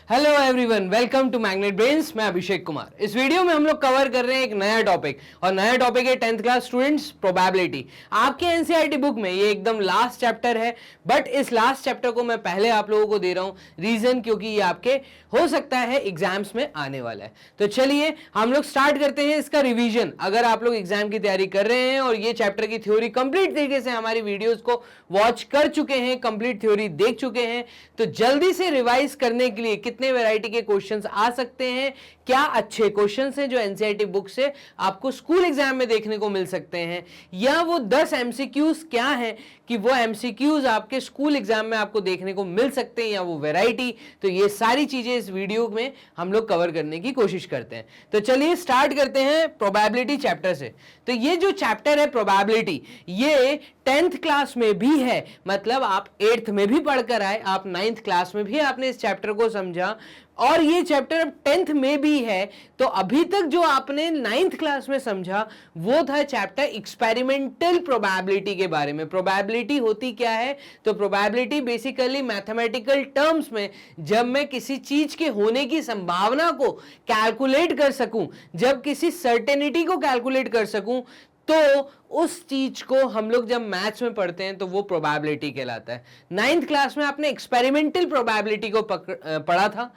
Hello everyone, welcome to magnet brains. मैं अभिषेक कुमार। इस video में हम लोग कवर कर रहे हैं एक नया टॉपिक, और नया टॉपिक है 10th क्लास स्टूडेंट्स प्रोबेबिलिटी। आपके एनसीईआरटी बुक में ये एकदम लास्ट चैप्टर है, बट इस लास्ट चैप्टर को मैं पहले आप लोगों को दे रहा हूं। रीजन क्योंकि ये आपके हो सकता है एग्जाम्स में आने वाला है। तो चलिए हम लोग स्टार्ट करते हैं इसका रिविजन। अगर आप लोग एग्जाम की तैयारी कर रहे हैं और ये चैप्टर की थ्योरी कंप्लीट तरीके से हमारी वीडियोस को वॉच कर चुके हैं, कंप्लीट थ्योरी देख चुके हैं, तो जल्दी से रिवाइज करने के लिए कितने वैरायटी के क्वेश्चंस आ सकते हैं, क्या अच्छे क्वेश्चंस हैं जो एनसीईआरटी बुक से आपको स्कूल एग्जाम में देखने को मिल सकते हैं, या वो 10 एमसीक्यूज क्या हैं कि वो एमसीक्यूज आपके स्कूल एग्जाम में आपको देखने को मिल सकते हैं, या वो वैरायटी। तो ये सारी चीजें इस वीडियो में हम लोग कवर करने की कोशिश करते हैं। तो चलिए स्टार्ट करते हैं प्रोबेबिलिटी चैप्टर से। तो ये जो चैप्टर है प्रोबेबिलिटी, ये 10th क्लास में भी है, मतलब आप 8th में भी पढ़कर आए, आप 9th क्लास में भी आपने इस चैप्टर को समझा, और ये चैप्टर अब 10th में भी है। तो अभी तक जो आपने 9th क्लास में समझा वो था चैप्टर एक्सपेरिमेंटल प्रोबेबिलिटी के बारे में। प्रोबेबिलिटी होती क्या है? तो प्रोबेबिलिटी बेसिकली मैथमेटिकल टर्म्स में जब मैं किसी चीज के होने की संभावना को कैलकुलेट कर सकूं, जब किसी सर्टेनिटी को कैलकुलेट कर सकूं, तो उस चीज को हम लोग जब मैथ्स में पढ़ते हैं तो वो प्रोबेबिलिटी कहलाता है। 9th क्लास में आपने एक्सपेरिमेंटल प्रोबेबिलिटी को पढ़ा था।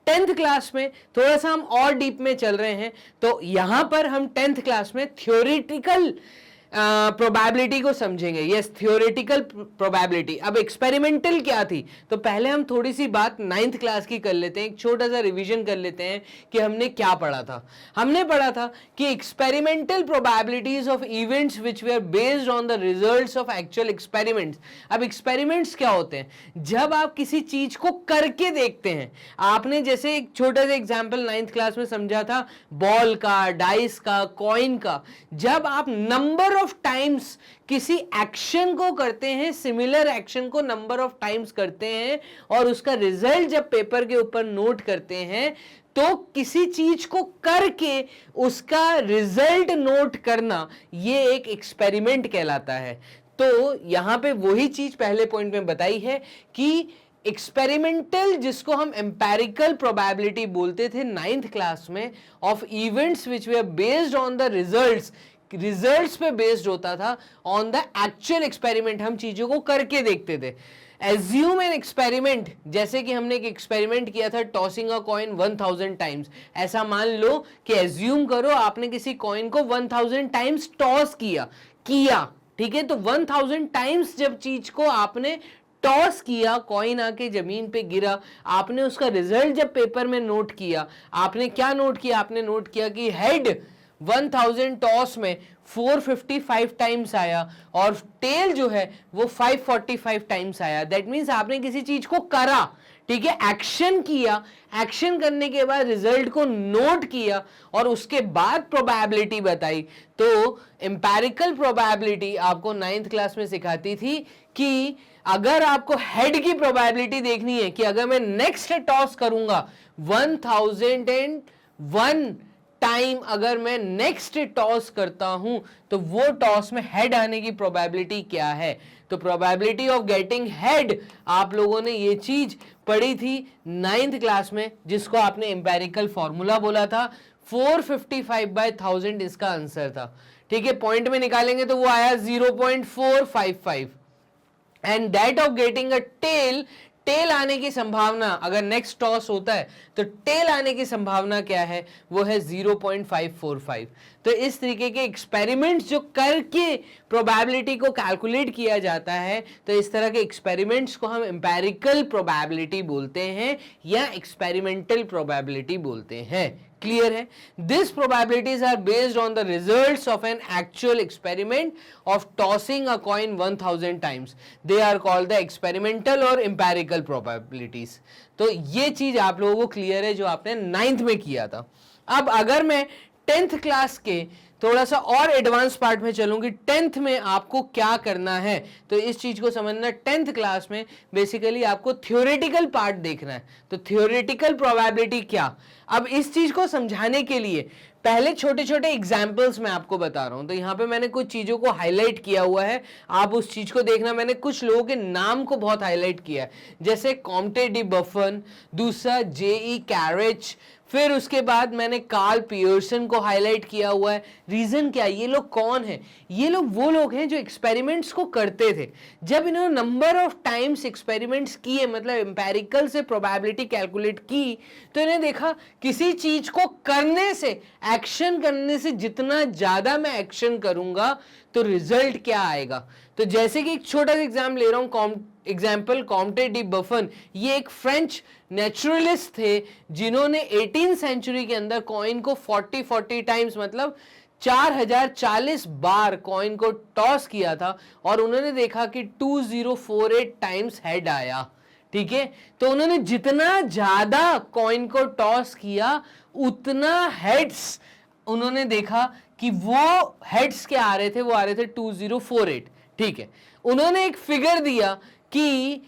10th क्लास में थोड़ा सा हम और डीप में चल रहे हैं, तो यहां पर हम 10th क्लास में थ्योरेटिकल प्रोबेबिलिटी को समझेंगे। Yes, theoretical probability. अब एक्सपेरिमेंटल क्या थी, तो पहले हम थोड़ी सी बात 9th क्लास की कर लेते हैं, एक छोटा सा रिवीजन कर लेते हैं कि हमने क्या पढ़ा था। हमने पढ़ा था कि experimental probabilities of events which were based on the results of actual experiments. अब एक्सपेरिमेंट्स क्या होते हैं? जब आप किसी चीज को करके देखते हैं। आपने जैसे एक छोटा सा एग्जाम्पल 9th क्लास में समझा था बॉल का, डाइस का, कॉइन का। जब आप नंबर ऑफ टाइम्स किसी एक्शन को करते हैं, सिमिलर एक्शन को नंबर ऑफ टाइम्स करते हैं, और उसका रिजल्ट जब पेपर के ऊपर नोट करते हैं, तो किसी चीज को करके उसका रिजल्ट नोट करना, ये एक एक्सपेरिमेंट कहलाता है। तो यहां पे वही चीज पहले पॉइंट में बताई है कि एक्सपेरिमेंटल, जिसको हम एम्पेरिकल प्रोबेबिलिटी बोलते थे 9th क्लास में, of events which were based on the results पे बेस्ड होता था, ऑन द एक्चुअल एक्सपेरिमेंट। हम चीजों को करके देखते थे। एज्यूम एन एक्सपेरिमेंट, जैसे कि हमने एक एक्सपेरिमेंट किया था टॉसिंग अ कॉइन 1000 टाइम्स। ऐसा मान लो कि एज्यूम करो आपने किसी कॉइन को 1000 टाइम्स टॉस किया, ठीक है। तो 1000 टाइम्स जब चीज को आपने टॉस किया, कॉइन आके जमीन पे गिरा, आपने उसका रिजल्ट जब पेपर में नोट किया, आपने क्या नोट किया? आपने नोट किया कि हेड 1000 टॉस में 455 टाइम्स आया, और टेल जो है वो 545 टाइम्स आया। दैट मीन्स आपने किसी चीज को करा, ठीक है, एक्शन किया, एक्शन करने के बाद रिजल्ट को नोट किया, और उसके बाद प्रोबेबिलिटी बताई। तो एम्पेरिकल प्रोबेबिलिटी आपको 9th क्लास में सिखाती थी कि अगर आपको हेड की प्रोबेबिलिटी देखनी है कि अगर मैं नेक्स्ट टॉस करूंगा 1001 टाइम, अगर मैं नेक्स्ट टॉस करता हूं, तो वो टॉस में हेड आने की प्रोबेबिलिटी क्या है? तो प्रोबेबिलिटी ऑफ गेटिंग हेड, आप लोगों ने ये चीज पढ़ी थी 9th क्लास में, जिसको आपने एम्पेरिकल फॉर्मूला बोला था। 455/1000 इसका आंसर था, ठीक है। पॉइंट में निकालेंगे तो वो आया 0.455। And that of getting a tail, tail आने की संभावना, अगर नेक्स्ट टॉस होता है तो टेल आने की संभावना क्या है? वो है 0.545। तो इस तरीके के एक्सपेरिमेंट्स जो करके प्रोबेबिलिटी को कैलकुलेट किया जाता है, तो इस तरह के एक्सपेरिमेंट्स को हम एम्पेरिकल प्रोबेबिलिटी बोलते हैं, या एक्सपेरिमेंटल प्रोबेबिलिटी बोलते हैं। क्लियर है? This probabilities are based on the results of an actual experiment of tossing a coin 1000 times. They are called the experimental और एम्पेरिकल प्रोबेबिलिटीज। तो ये चीज आप लोगों को क्लियर है जो आपने 9th में किया था। अब अगर मैं 10th क्लास के थोड़ा सा और एडवांस पार्ट में चलूंगी, 10th में आपको क्या करना है, तो इस चीज को समझना। 10th क्लास में बेसिकली आपको थ्योरेटिकल पार्ट देखना है। तो थ्योरेटिकल प्रोबेबिलिटी क्या? अब इस चीज को समझाने के लिए पहले छोटे छोटे एग्जाम्पल्स मैं आपको बता रहा हूं, तो यहाँ पे मैंने कुछ चीजों को हाईलाइट किया हुआ है, आप उस चीज को देखना। मैंने कुछ लोगों के नाम को बहुत हाईलाइट किया है, जैसे कॉम्टे डी बफन, दूसरा जेई कैरेज, फिर उसके बाद मैंने कार्ल पियर्सन को हाईलाइट किया हुआ है। रीजन क्या है, ये लोग कौन है? ये लोग वो लोग हैं जो एक्सपेरिमेंट्स को करते थे। जब इन्होंने नंबर ऑफ टाइम्स एक्सपेरिमेंट्स किए, मतलब एम्पेरिकल से प्रोबेबिलिटी कैलकुलेट की, तो इन्हें देखा किसी चीज को करने से, एक्शन करने से जितना ज्यादा मैं एक्शन करूंगा तो रिजल्ट क्या आएगा। तो जैसे कि एक छोटा सा एग्जाम ले रहा हूं, एग्जाम्पल कॉम्टे डी बफन, ये एक फ्रेंच नेचुरलिस्ट थे जिन्होंने 18th सेंचुरी के अंदर कॉइन को 40 टाइम्स, मतलब 4040 बार कॉइन को टॉस किया था, और उन्होंने देखा कि 2048 टाइम्स हेड आया। ठीक है, तो उन्होंने जितना ज्यादा कॉइन को टॉस किया उतना हेड्स उन्होंने देखा कि वो हेड्स क्या आ रहे थे, वो आ रहे थे 2048। ठीक है, उन्होंने एक फिगर दिया कि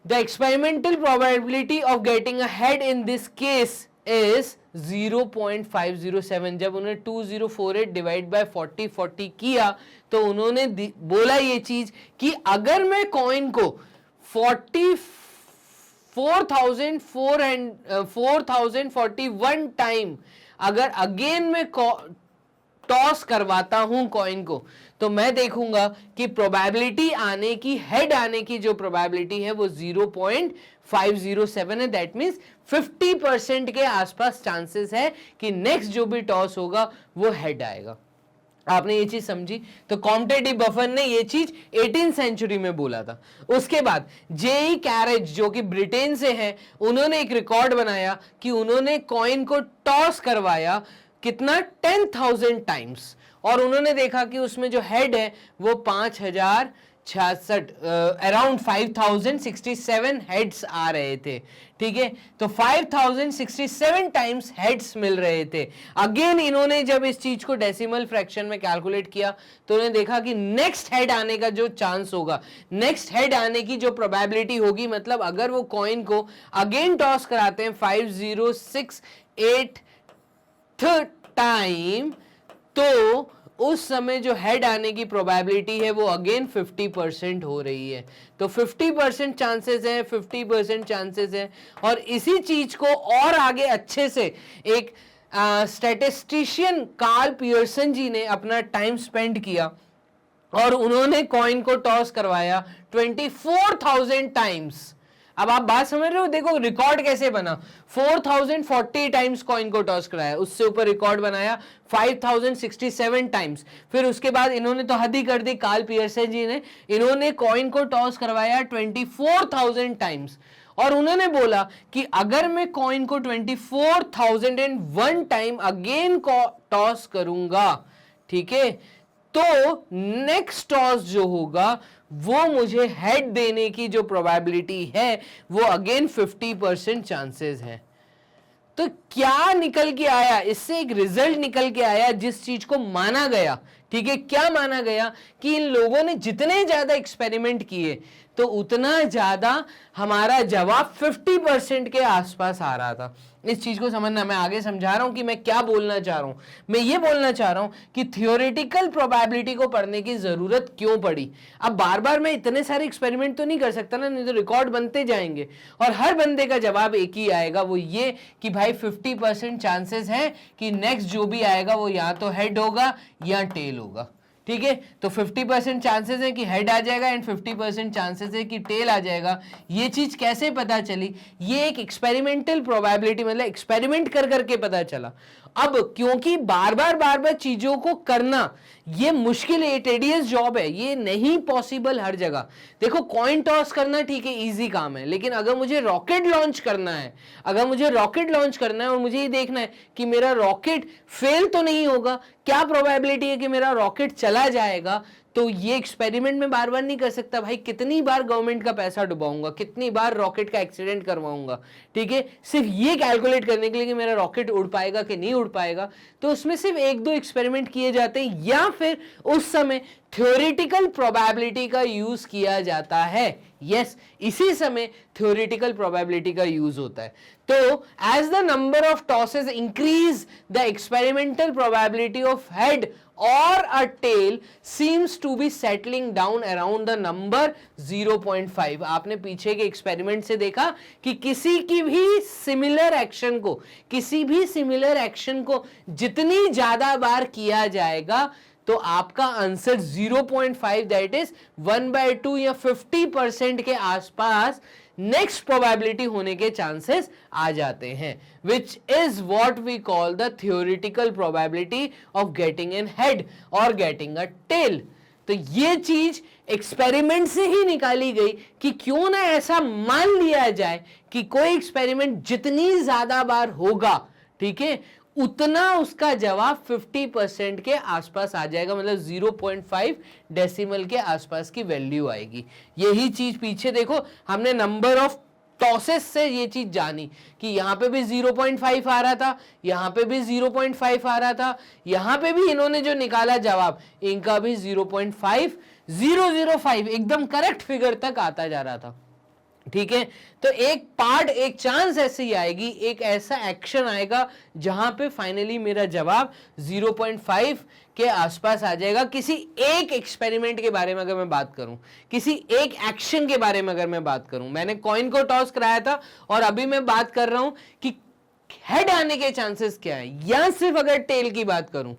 the experimental probability of getting a head in this case is 0.507। जब उन्होंने 2048 डिवाइड बाय 40 किया तो उन्होंने बोला ये चीज कि अगर मैं कॉइन को 4041 टाइम अगर अगेन में टॉस करवाता हूं कॉइन को, तो मैं देखूंगा कि प्रोबेबिलिटी आने की, हेड आने की जो प्रोबेबिलिटी है वो 0.507 है। दैट मींस 50% के आसपास चांसेस है कि नेक्स्ट जो भी टॉस होगा वो हेड आएगा। आपने ये चीज समझी? तो कॉम्टे डी बफन ने ये चीज 18th सेंचुरी में बोला था। उसके बाद जेई कैरेज जो कि ब्रिटेन से हैं, उन्होंने एक रिकॉर्ड बनाया कि उन्होंने कॉइन को टॉस करवाया कितना, 10,000 टाइम्स, और उन्होंने देखा कि उसमें जो हेड है वो 5066, अराउंड 5067 हेड्स आ रहे थे। ठीक है, तो 5067 टाइम्स हेड्स मिल रहे थे। अगेन इन्होंने जब इस चीज को डेसिमल फ्रैक्शन में कैलकुलेट किया तो उन्होंने देखा कि नेक्स्ट हेड आने का जो चांस होगा, नेक्स्ट हेड आने की जो प्रोबेबिलिटी होगी, मतलब अगर वो कॉइन को अगेन टॉस कराते हैं 5068 टाइम, तो उस समय जो हेड आने की प्रोबेबिलिटी है वो अगेन 50% हो रही है। तो 50% चांसेस है, 50% चांसेस है। और इसी चीज को और आगे अच्छे से एक स्टैटिस्टिशियन कार्ल पियर्सन जी ने अपना टाइम स्पेंड किया और उन्होंने कॉइन को टॉस करवाया 24,000 टाइम्स। अब आप बात समझ रहे हो? देखो रिकॉर्ड कैसे बना, 4040 टाइम्स कॉइन को टॉस कराया, उससे ऊपर रिकॉर्ड बनाया 5067 टाइम्स। फिर उसके बाद इन्होंने तो हद ही कर दी, कार्ल पियर्सन जी ने, इन्होंने कॉइन को टॉस करवाया 24,000 टाइम्स, और उन्होंने बोला कि अगर मैं कॉइन को 24,001 टाइम अगेन टॉस करूंगा, ठीक है, तो नेक्स्ट टॉस जो होगा वो मुझे हेड देने की जो प्रोबेबिलिटी है वो अगेन 50% चांसेस है। तो क्या निकल के आया इससे? एक रिजल्ट निकल के आया जिस चीज को माना गया। ठीक है, क्या माना गया? कि इन लोगों ने जितने ज्यादा एक्सपेरिमेंट किए तो उतना ज्यादा हमारा जवाब 50% के आसपास आ रहा था। इस चीज को समझना, मैं आगे समझा रहा हूं कि मैं क्या बोलना चाह रहा हूं। मैं ये बोलना चाह रहा हूं कि थियोरेटिकल प्रोबेबिलिटी को पढ़ने की जरूरत क्यों पड़ी। अब बार बार मैं इतने सारे एक्सपेरिमेंट तो नहीं कर सकता ना, नहीं तो रिकॉर्ड बनते जाएंगे और हर बंदे का जवाब एक ही आएगा, वो ये कि भाई 50% चांसेस है कि नेक्स्ट जो भी आएगा वो या तो हेड होगा या टेल होगा। ठीक है, तो 50% चांसेस है कि हेड आ जाएगा एंड 50% चांसेस है कि टेल आ जाएगा। ये चीज कैसे पता चली? ये एक एक्सपेरिमेंटल प्रोबेबिलिटी, मतलब एक्सपेरिमेंट कर करके पता चला। अब क्योंकि बार बार चीजों को करना ये मुश्किल है, टेडियस जॉब है, ये नहीं पॉसिबल हर जगह। देखो कॉइन टॉस करना ठीक है, इजी काम है, लेकिन अगर मुझे रॉकेट लॉन्च करना है, अगर मुझे रॉकेट लॉन्च करना है और मुझे ये देखना है कि मेरा रॉकेट फेल तो नहीं होगा, क्या प्रोबेबिलिटी है कि मेरा रॉकेट चला जाएगा, तो ये एक्सपेरिमेंट में बार बार नहीं कर सकता भाई, कितनी बार गवर्नमेंट का पैसा डुबाऊंगा, कितनी बार रॉकेट का एक्सीडेंट करवाऊंगा, ठीक है, सिर्फ ये कैलकुलेट करने के लिए कि मेरा रॉकेट उड़ पाएगा कि नहीं उड़ पाएगा। तो उसमें सिर्फ एक दो एक्सपेरिमेंट किए जाते हैं, या फिर उस समय थ्योरेटिकल प्रोबेबिलिटी का यूज किया जाता है। यस, इसी समय थ्योरेटिकल प्रोबेबिलिटी का यूज होता है। तो as the number of tosses increase, the experimental probability of head or a tail seems to be settling down around the number 0.5। आपने पीछे के एक्सपेरिमेंट से देखा कि किसी भी सिमिलर एक्शन को जितनी ज्यादा बार किया जाएगा तो आपका आंसर 0.5 दैट इज 1/2 या 50% के आसपास नेक्स्ट प्रोबेबिलिटी होने के चांसेस आ जाते हैं, which is what we call the theoretical probability of getting an head और गेटिंग अ टेल। तो ये चीज एक्सपेरिमेंट से ही निकाली गई कि क्यों ना ऐसा मान लिया जाए कि कोई एक्सपेरिमेंट जितनी ज्यादा बार होगा, ठीक है, उतना उसका जवाब 50% के आसपास आ जाएगा, मतलब 0.5 डेसिमल के आसपास की वैल्यू आएगी। यही चीज पीछे देखो, हमने नंबर ऑफ टॉसेस से ये चीज जानी कि यहां पे भी 0.5 आ रहा था, यहां पे भी 0.5 आ रहा था, यहां पे भी इन्होंने जो निकाला जवाब इनका भी 0.5005 एकदम करेक्ट फिगर तक आता जा रहा था, ठीक है। तो एक पार्ट, एक चांस ऐसी आएगी, एक ऐसा एक्शन आएगा जहां पे फाइनली मेरा जवाब 0.5 के आसपास आ जाएगा। किसी एक एक्सपेरिमेंट के बारे में अगर मैं बात करूं, किसी एक एक्शन के बारे में अगर मैं बात करूं, मैंने कॉइन को टॉस कराया था और अभी मैं बात कर रहा हूं कि हेड आने के चांसेस क्या है, या सिर्फ अगर टेल की बात करूं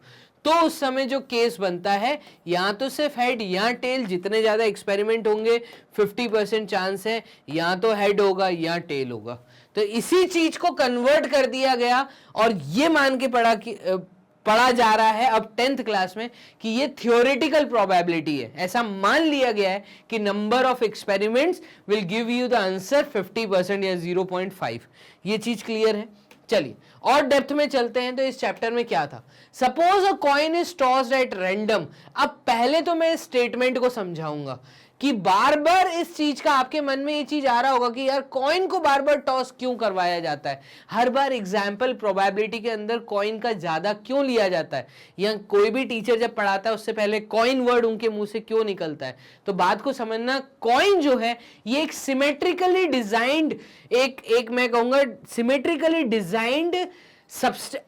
तो उस समय जो केस बनता है, या तो सिर्फ हेड या टेल, जितने ज्यादा एक्सपेरिमेंट होंगे 50% चांस है या तो हेड होगा या टेल होगा। तो इसी चीज को कन्वर्ट कर दिया गया और ये मान के पढ़ा जा रहा है अब 10th क्लास में कि ये थ्योरेटिकल प्रोबेबिलिटी है। ऐसा मान लिया गया है कि number of experiments will give you the answer 50% या 0.5। ये चीज क्लियर है। चलिए और डेप्थ में चलते हैं। तो इस चैप्टर में क्या था, suppose a coin is tossed at random. अब पहले तो मैं इस स्टेटमेंट को समझाऊंगा कि बार बार इस चीज का आपके मन में ये चीज आ रहा होगा कि यार कॉइन को बार बार टॉस क्यों करवाया जाता है, हर बार एग्जाम्पल प्रोबेबिलिटी के अंदर कॉइन का ज्यादा क्यों लिया जाता है, या कोई भी टीचर जब पढ़ाता है उससे पहले कॉइन वर्ड उनके मुंह से क्यों निकलता है। तो बात को समझना, कॉइन जो है ये एक सिमेट्रिकली डिजाइंड, एक मैं कहूंगा सिमेट्रिकली डिजाइंड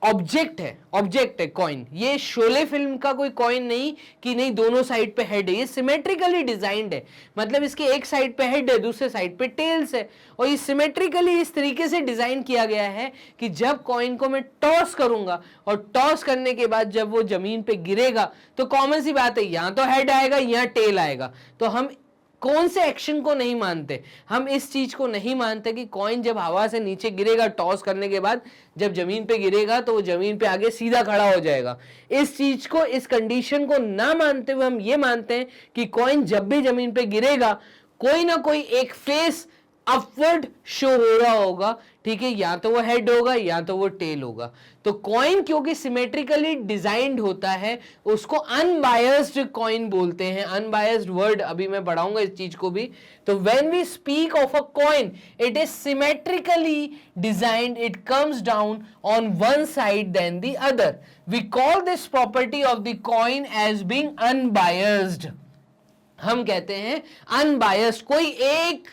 ऑब्जेक्ट है कॉइन। ये शोले फिल्म का कोई कॉइन नहीं कि नहीं दोनों साइड पे हेड है, ये सिमेट्रिकली डिजाइंड है, मतलब इसके एक साइड पे हेड है, दूसरे साइड पे टेल्स है, और ये सिमेट्रिकली इस तरीके से डिजाइन किया गया है कि जब कॉइन को मैं टॉस करूंगा और टॉस करने के बाद जब वो जमीन पे गिरेगा तो कॉमन सी बात है या तो हेड आएगा या टेल आएगा। तो हम कौन से एक्शन को नहीं मानते, हम इस चीज को नहीं मानते कि कॉइन जब हवा से नीचे गिरेगा टॉस करने के बाद जब जमीन पे गिरेगा तो वो जमीन पे आगे सीधा खड़ा हो जाएगा। इस चीज को, इस कंडीशन को ना मानते हुए हम ये मानते हैं कि कॉइन जब भी जमीन पे गिरेगा कोई ना कोई एक फेस अपवर्ड शो हो रहा होगा, ठीक है, या तो वो हेड होगा या तो वो टेल होगा। तो कॉइन क्योंकि सिमेट्रिकली डिजाइंड होता है उसको अनबायस्ड कॉइन बोलते हैं। अनबायस्ड वर्ड अभी मैं पढ़ाऊंगा इस चीज को भी। तो when we speak of a coin it is symmetrically designed, it comes down on one side then the other. We call this property of the coin as being unbiased. हम कहते हैं अनबायस्ड, कोई एक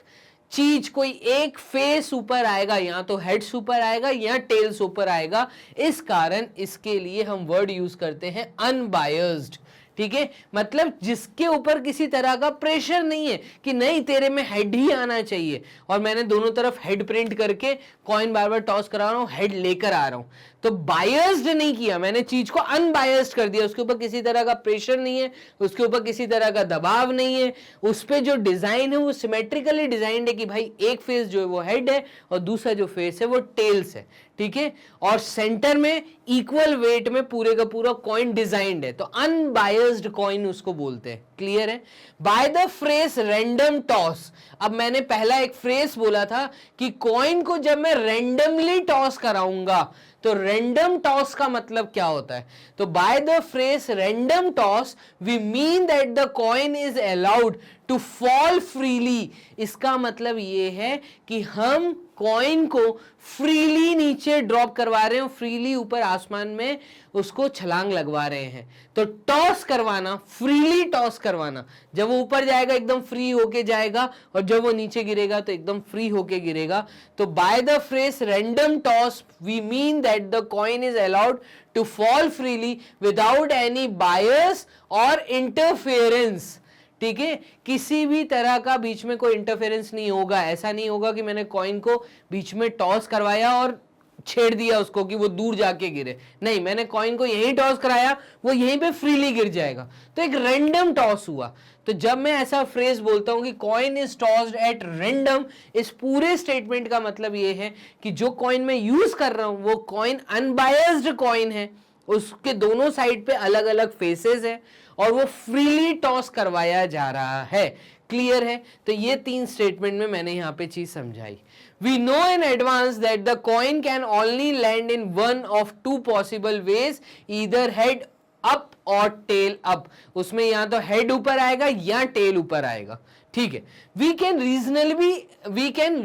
चीज, कोई एक फेस ऊपर आएगा, या तो हेड्स ऊपर आएगा या टेल्स ऊपर आएगा, इस कारण इसके लिए हम वर्ड यूज करते हैं अनबायस्ड, ठीक है, मतलब जिसके ऊपर किसी तरह का प्रेशर नहीं है कि नहीं तेरे में हेड ही आना चाहिए और मैंने दोनों तरफ हेड प्रिंट करके कॉइन बार बार टॉस करा रहा हूं, हेड लेकर आ रहा हूं। तो बायस्ड नहीं किया मैंने, चीज को अनबायस्ड कर दिया, उसके ऊपर किसी तरह का प्रेशर नहीं है, उसके ऊपर किसी तरह का दबाव नहीं है, उस पे जो डिजाइन है वो सिमेट्रिकली डिजाइंड है कि भाई एक फेस जो है वो हेड है और दूसरा जो फेस है वो टेल्स है, ठीक है, और सेंटर में इक्वल वेट में पूरे का पूरा कॉइन डिजाइंड है। तो अनबायस्ड कॉइन उसको बोलते हैं। क्लियर है। Bye the phrase random toss, अब मैंने पहला एक फ्रेज बोला था कि कॉइन को जब मैं रैंडमली टॉस कराऊंगा तो रैंडम टॉस का मतलब क्या होता है? तो by the phrase random toss we mean that the coin is allowed to fall freely. इसका मतलब ये है कि हम कॉइन को फ्रीली नीचे ड्रॉप करवा रहे हैं, फ्रीली ऊपर आसमान में उसको छलांग लगवा रहे हैं। तो टॉस करवाना, फ्रीली टॉस करवाना, जब वो ऊपर जाएगा एकदम फ्री होके जाएगा और जब वो नीचे गिरेगा तो एकदम फ्री होके गिरेगा। तो by the phrase random toss we mean that the coin is allowed to fall freely without any bias और इंटरफेरेंस। ठीक है, किसी भी तरह का बीच में कोई इंटरफेरेंस नहीं होगा। ऐसा नहीं होगा कि मैंने कॉइन को बीच में टॉस करवाया और छेड़ दिया उसको कि वो दूर जाके गिरे। नहीं, मैंने कॉइन को यहीं टॉस कराया, वो यहीं पे फ्रीली गिर जाएगा। तो एक रैंडम टॉस हुआ। तो जब मैं ऐसा फ्रेज बोलता हूं कि coin is tossed at random, इस पूरे स्टेटमेंट का मतलब ये है कि जो कॉइन मैं यूज कर रहा हूं वो कॉइन अनबायस्ड कॉइन है, उसके दोनों साइड पे अलग अलग फेसेस है और वो फ्रीली टॉस करवाया जा रहा है। क्लियर है? तो ये 3 स्टेटमेंट में मैंने यहां पे चीज समझाई। We know in advance that the coin can only land in one of 2 possible ways, either head up और tail up। उसमें या तो head ऊपर आएगा या tail ऊपर आएगा। ठीक है, we can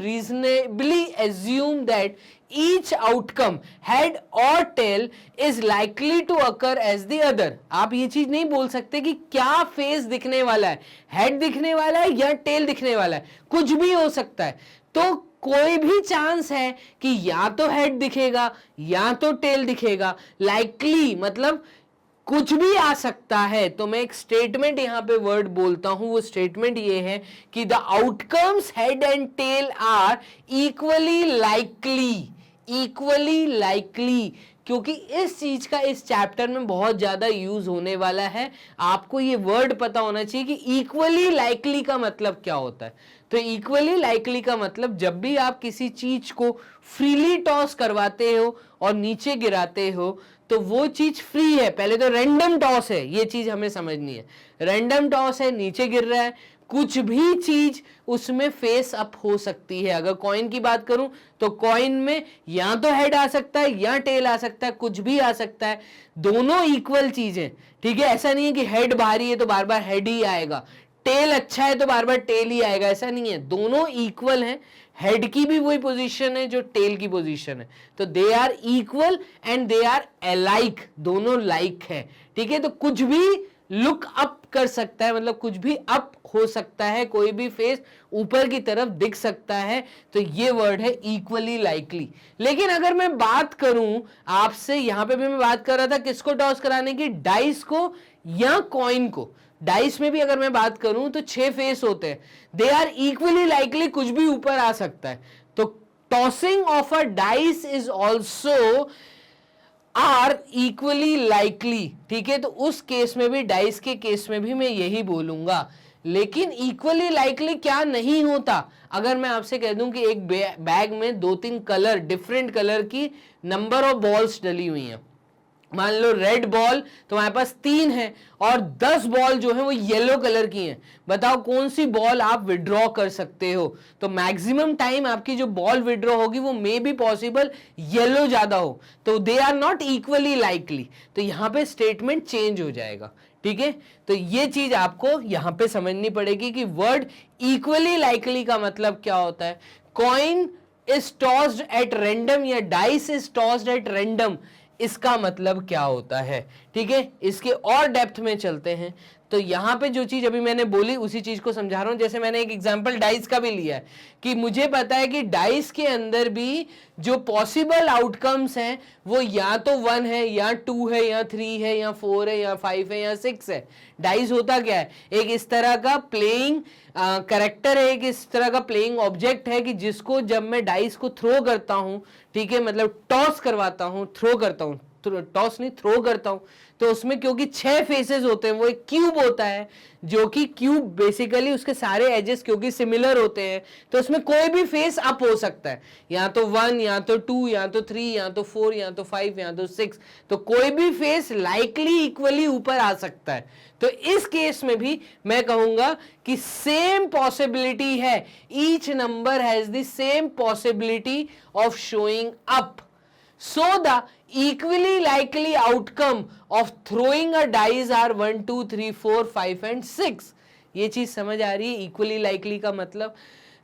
reasonably assume that each outcome head or tail is likely to occur as the other। आप ये चीज नहीं बोल सकते कि क्या फेस दिखने वाला है, हेड दिखने वाला है या टेल दिखने वाला है, कुछ भी हो सकता है। तो कोई भी चांस है कि या तो हेड दिखेगा या तो टेल दिखेगा। लाइकली मतलब कुछ भी आ सकता है। तो मैं एक स्टेटमेंट यहां पे वर्ड बोलता हूं, वो स्टेटमेंट ये है कि the outcomes head and tail are equally likely. क्योंकि इस चीज का इस चैप्टर में बहुत ज्यादा यूज होने वाला है। आपको ये वर्ड पता होना चाहिए कि इक्वली लाइकली का मतलब क्या होता है। तो इक्वली लाइकली का मतलब जब भी आप किसी चीज को फ्रीली टॉस करवाते हो और नीचे गिराते हो तो वो चीज फ्री है। पहले तो रैंडम टॉस है, ये चीज हमें समझनी है। रैंडम टॉस है, नीचे गिर रहा है, कुछ भी चीज उसमें फेस अप हो सकती है। अगर कॉइन की बात करूं तो कॉइन में या तो हेड आ सकता है या टेल आ सकता है, कुछ भी आ सकता है। दोनों इक्वल चीजें। ठीक है, ऐसा नहीं है कि हेड भारी है तो बार बार हेड ही आएगा, टेल अच्छा है तो बार बार टेल ही आएगा, ऐसा नहीं है। दोनों इक्वल हैं। हेड की भी वही पोजीशन है जो टेल की पोजीशन है। तो they are equal and they are alike, दोनों लाइक है। ठीक है, तो कुछ भी लुक अप कर सकता है, मतलब कुछ भी अप हो सकता है, कोई भी फेस ऊपर की तरफ दिख सकता है। तो ये वर्ड है इक्वली लाइकली। लेकिन अगर मैं बात करूं आपसे, यहां पे भी मैं बात कर रहा था किसको टॉस कराने की, डाइस को या कॉइन को। डाइस में भी अगर मैं बात करूं तो 6 फेस होते हैं, दे आर इक्वली लाइकली, कुछ भी ऊपर आ सकता है। तो tossing of a dice is also are equally likely. ठीक है, तो उस केस में भी, डाइस के केस में भी मैं यही बोलूंगा। लेकिन इक्वली लाइकली क्या नहीं होता? अगर मैं आपसे कह दूं कि एक बैग में 2-3 कलर, डिफरेंट कलर की नंबर ऑफ बॉल्स डली हुई हैं, मान लो रेड बॉल तो हमारे पास 3 है और 10 बॉल जो है वो येलो कलर की हैं, बताओ कौन सी बॉल आप विड्रॉ कर सकते हो? तो मैक्सिमम टाइम आपकी जो बॉल विड्रॉ होगी वो मे बी पॉसिबल येलो ज्यादा हो। तो they are not equally likely. तो यहां पे स्टेटमेंट चेंज हो जाएगा। ठीक है, तो ये चीज आपको यहां पे समझनी पड़ेगी कि वर्ड इक्वली लाइकली का मतलब क्या होता है। Coin is tossed at random या dice is tossed at random, इसका मतलब क्या होता है। ठीक है, इसके और डेप्थ में चलते हैं। तो यहां पे जो चीज अभी मैंने बोली उसी चीज को समझा रहा हूं। जैसे मैंने एक एग्जांपल डाइस का भी लिया है कि मुझे पता है कि डाइस के अंदर भी जो पॉसिबल आउटकम्स हैं वो या तो 1 है या 2 है या 3 है या 4 है या 5 है या 6 है। डाइस होता क्या है? एक इस तरह का प्लेइंग कैरेक्टर है, एक इस तरह का प्लेइंग ऑब्जेक्ट है कि जिसको जब मैं डाइस को थ्रो करता हूं, ठीक है, मतलब टॉस करवाता हूं, थ्रो करता हूं, टॉस नहीं थ्रो करता हूं, तो उसमें क्योंकि 6 फेसेस होते हैं, वो एक क्यूब होता है, जो कि क्यूब बेसिकली उसके सारे एजेस क्योंकि सिमिलर होते हैं तो उसमें कोई भी फेस अप हो सकता है, या तो 1 या तो 2 या तो 3 या तो 4 या तो 5 या तो 6, तो कोई भी फेस लाइकली इक्वली ऊपर आ सकता है। तो इस केस में भी मैं कहूंगा कि सेम पॉसिबिलिटी है, each number has the same possibility of showing up. So the equally likely outcome of throwing a dice are 1, 2, 3, 4, 5 and 6. ये चीज समझ आ रही है? इक्वली लाइकली का मतलब,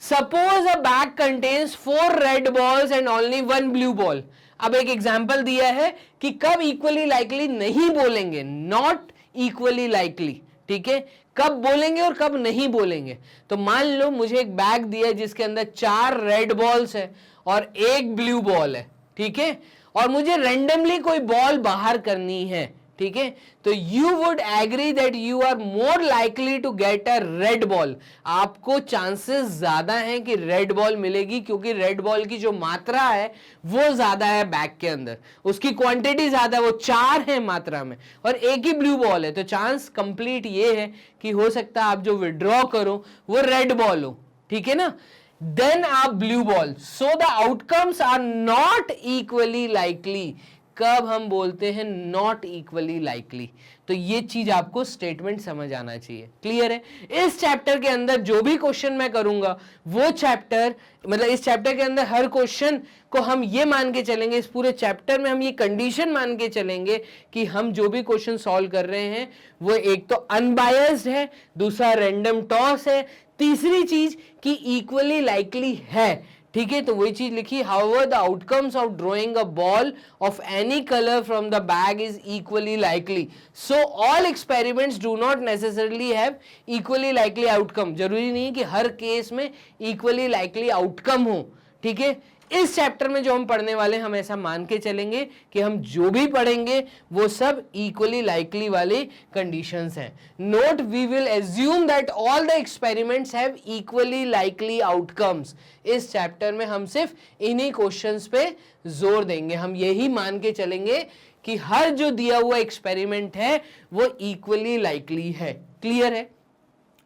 suppose a bag contains 4 red balls and only 1 blue ball. अब एक example दिया है कि कब इक्वली लाइकली नहीं बोलेंगे, नॉट इक्वली लाइकली. ठीक है, कब बोलेंगे और कब नहीं बोलेंगे. तो मान लो मुझे एक बैग दिया है जिसके अंदर 4 रेड बॉल्स है और 1 ब्लू बॉल है. ठीक है, और मुझे रेंडमली कोई बॉल बाहर करनी है. ठीक है, तो you would agree that you are more likely to get a red ball. आपको चांसेस ज्यादा हैं कि रेड बॉल मिलेगी, क्योंकि रेड बॉल की जो मात्रा है वो ज्यादा है बैग के अंदर, उसकी क्वांटिटी ज्यादा है, वो 4 है मात्रा में, और एक ही ब्लू बॉल है. तो चांस कंप्लीट ये है कि हो सकता है आप जो विड्रॉ करो वो रेड बॉल हो. ठीक है ना, देन आप blue ball. So the outcomes are not equally likely. कब हम बोलते हैं नॉट इक्वली लाइकली? तो ये चीज आपको स्टेटमेंट समझ आना चाहिए. क्लियर है? इस चैप्टर के अंदर जो भी क्वेश्चन मैं करूंगा वो चैप्टर, मतलब इस चैप्टर के अंदर हर क्वेश्चन को हम ये मान के चलेंगे, इस पूरे चैप्टर में हम ये कंडीशन मान के चलेंगे कि हम जो भी क्वेश्चन सॉल्व कर रहे हैं वो एक तो अनबायस्ड है, दूसरा रैंडम टॉस है, तीसरी चीज कि इक्वली लाइकली है. ठीक है, तो वही चीज लिखी, however the outcomes of drawing a ball of any colour from the bag is equally likely. So all experiments do not necessarily have equally likely outcome. जरूरी नहीं कि हर केस में इक्वली लाइकली आउटकम हो. ठीक है, इस चैप्टर में जो हम पढ़ने वाले हम ऐसा मान के चलेंगे कि हम जो भी पढ़ेंगे वो सब इक्वली लाइकली वाले कंडीशंस हैं. Note, we will assume that all the experiments have equally likely outcomes. इस चैप्टर में हम सिर्फ इन्हीं क्वेश्चंस पे जोर देंगे. हम यही मान के चलेंगे कि हर जो दिया हुआ एक्सपेरिमेंट है वो इक्वली लाइकली है. क्लियर है?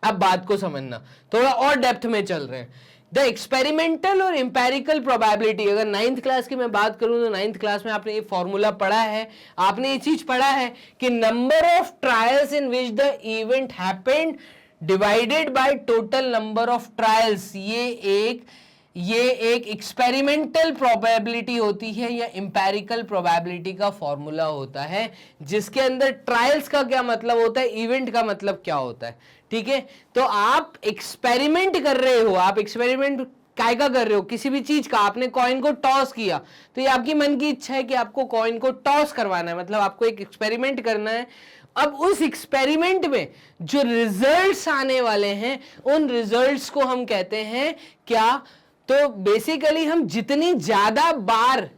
अब बात को समझना, थोड़ा और डेप्थ में चल रहे हैं. द एक्सपेरिमेंटल और इंपेरिकल प्रोबेबिलिटी. अगर 9th क्लास की मैं बात करूं तो 9th क्लास में आपने ये फॉर्मूला पढ़ा है, आपने ये चीज पढ़ा है कि number of trials in which the event happened divided by total number of trials. ये एक एक्सपेरिमेंटल प्रोबेबिलिटी होती है या इंपेरिकल प्रोबेबिलिटी का फॉर्मूला होता है, जिसके अंदर ट्रायल्स का क्या मतलब होता है, इवेंट का मतलब क्या होता है. ठीक है, तो आप एक्सपेरिमेंट कर रहे हो, आप एक्सपेरिमेंट काय का कर रहे हो, किसी भी चीज का. आपने कॉइन को टॉस किया, तो ये आपकी मन की इच्छा है कि आपको कॉइन को टॉस करवाना है, मतलब आपको एक एक्सपेरिमेंट करना है. अब उस एक्सपेरिमेंट में जो रिजल्ट्स आने वाले हैं उन रिजल्ट्स को हम कहते हैं क्या, तो बेसिकली हम जितनी ज्यादा बार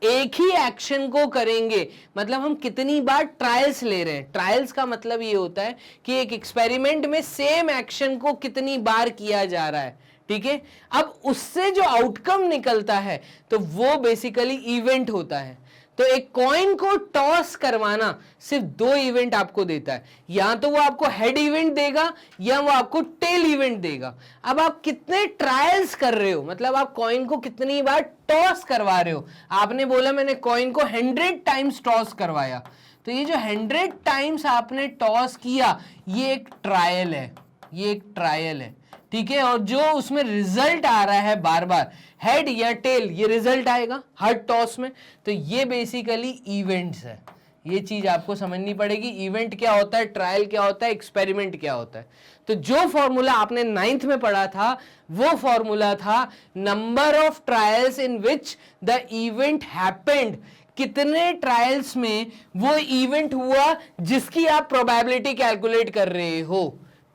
एक ही एक्शन को करेंगे, मतलब हम कितनी बार ट्रायल्स ले रहे हैं. ट्रायल्स का मतलब ये होता है कि एक एक्सपेरिमेंट में सेम एक्शन को कितनी बार किया जा रहा है. ठीक है, अब उससे जो आउटकम निकलता है तो वो बेसिकली इवेंट होता है. तो एक कॉइन को टॉस करवाना सिर्फ 2 इवेंट आपको देता है, या तो वो आपको हेड इवेंट देगा या वो आपको टेल इवेंट देगा. अब आप कितने ट्रायल्स कर रहे हो, मतलब आप कॉइन को कितनी बार टॉस करवा रहे हो. आपने बोला मैंने कॉइन को 100 टाइम्स टॉस करवाया, तो ये जो 100 टाइम्स आपने टॉस किया ये एक ट्रायल है, ये एक ट्रायल है. ठीक है, और जो उसमें रिजल्ट आ रहा है बार बार हेड या टेल, ये रिजल्ट आएगा हर टॉस में. तो ये बेसिकली इवेंट्स है. ये चीज आपको समझनी पड़ेगी. इवेंट क्या होता है, ट्रायल क्या होता है, एक्सपेरिमेंट क्या होता है. तो जो फॉर्मूला आपने 9th में पढ़ा था वो फॉर्मूला था number of trials in which the event happened. कितने ट्रायल्स में वो इवेंट हुआ जिसकी आप प्रोबेबिलिटी कैलकुलेट कर रहे हो.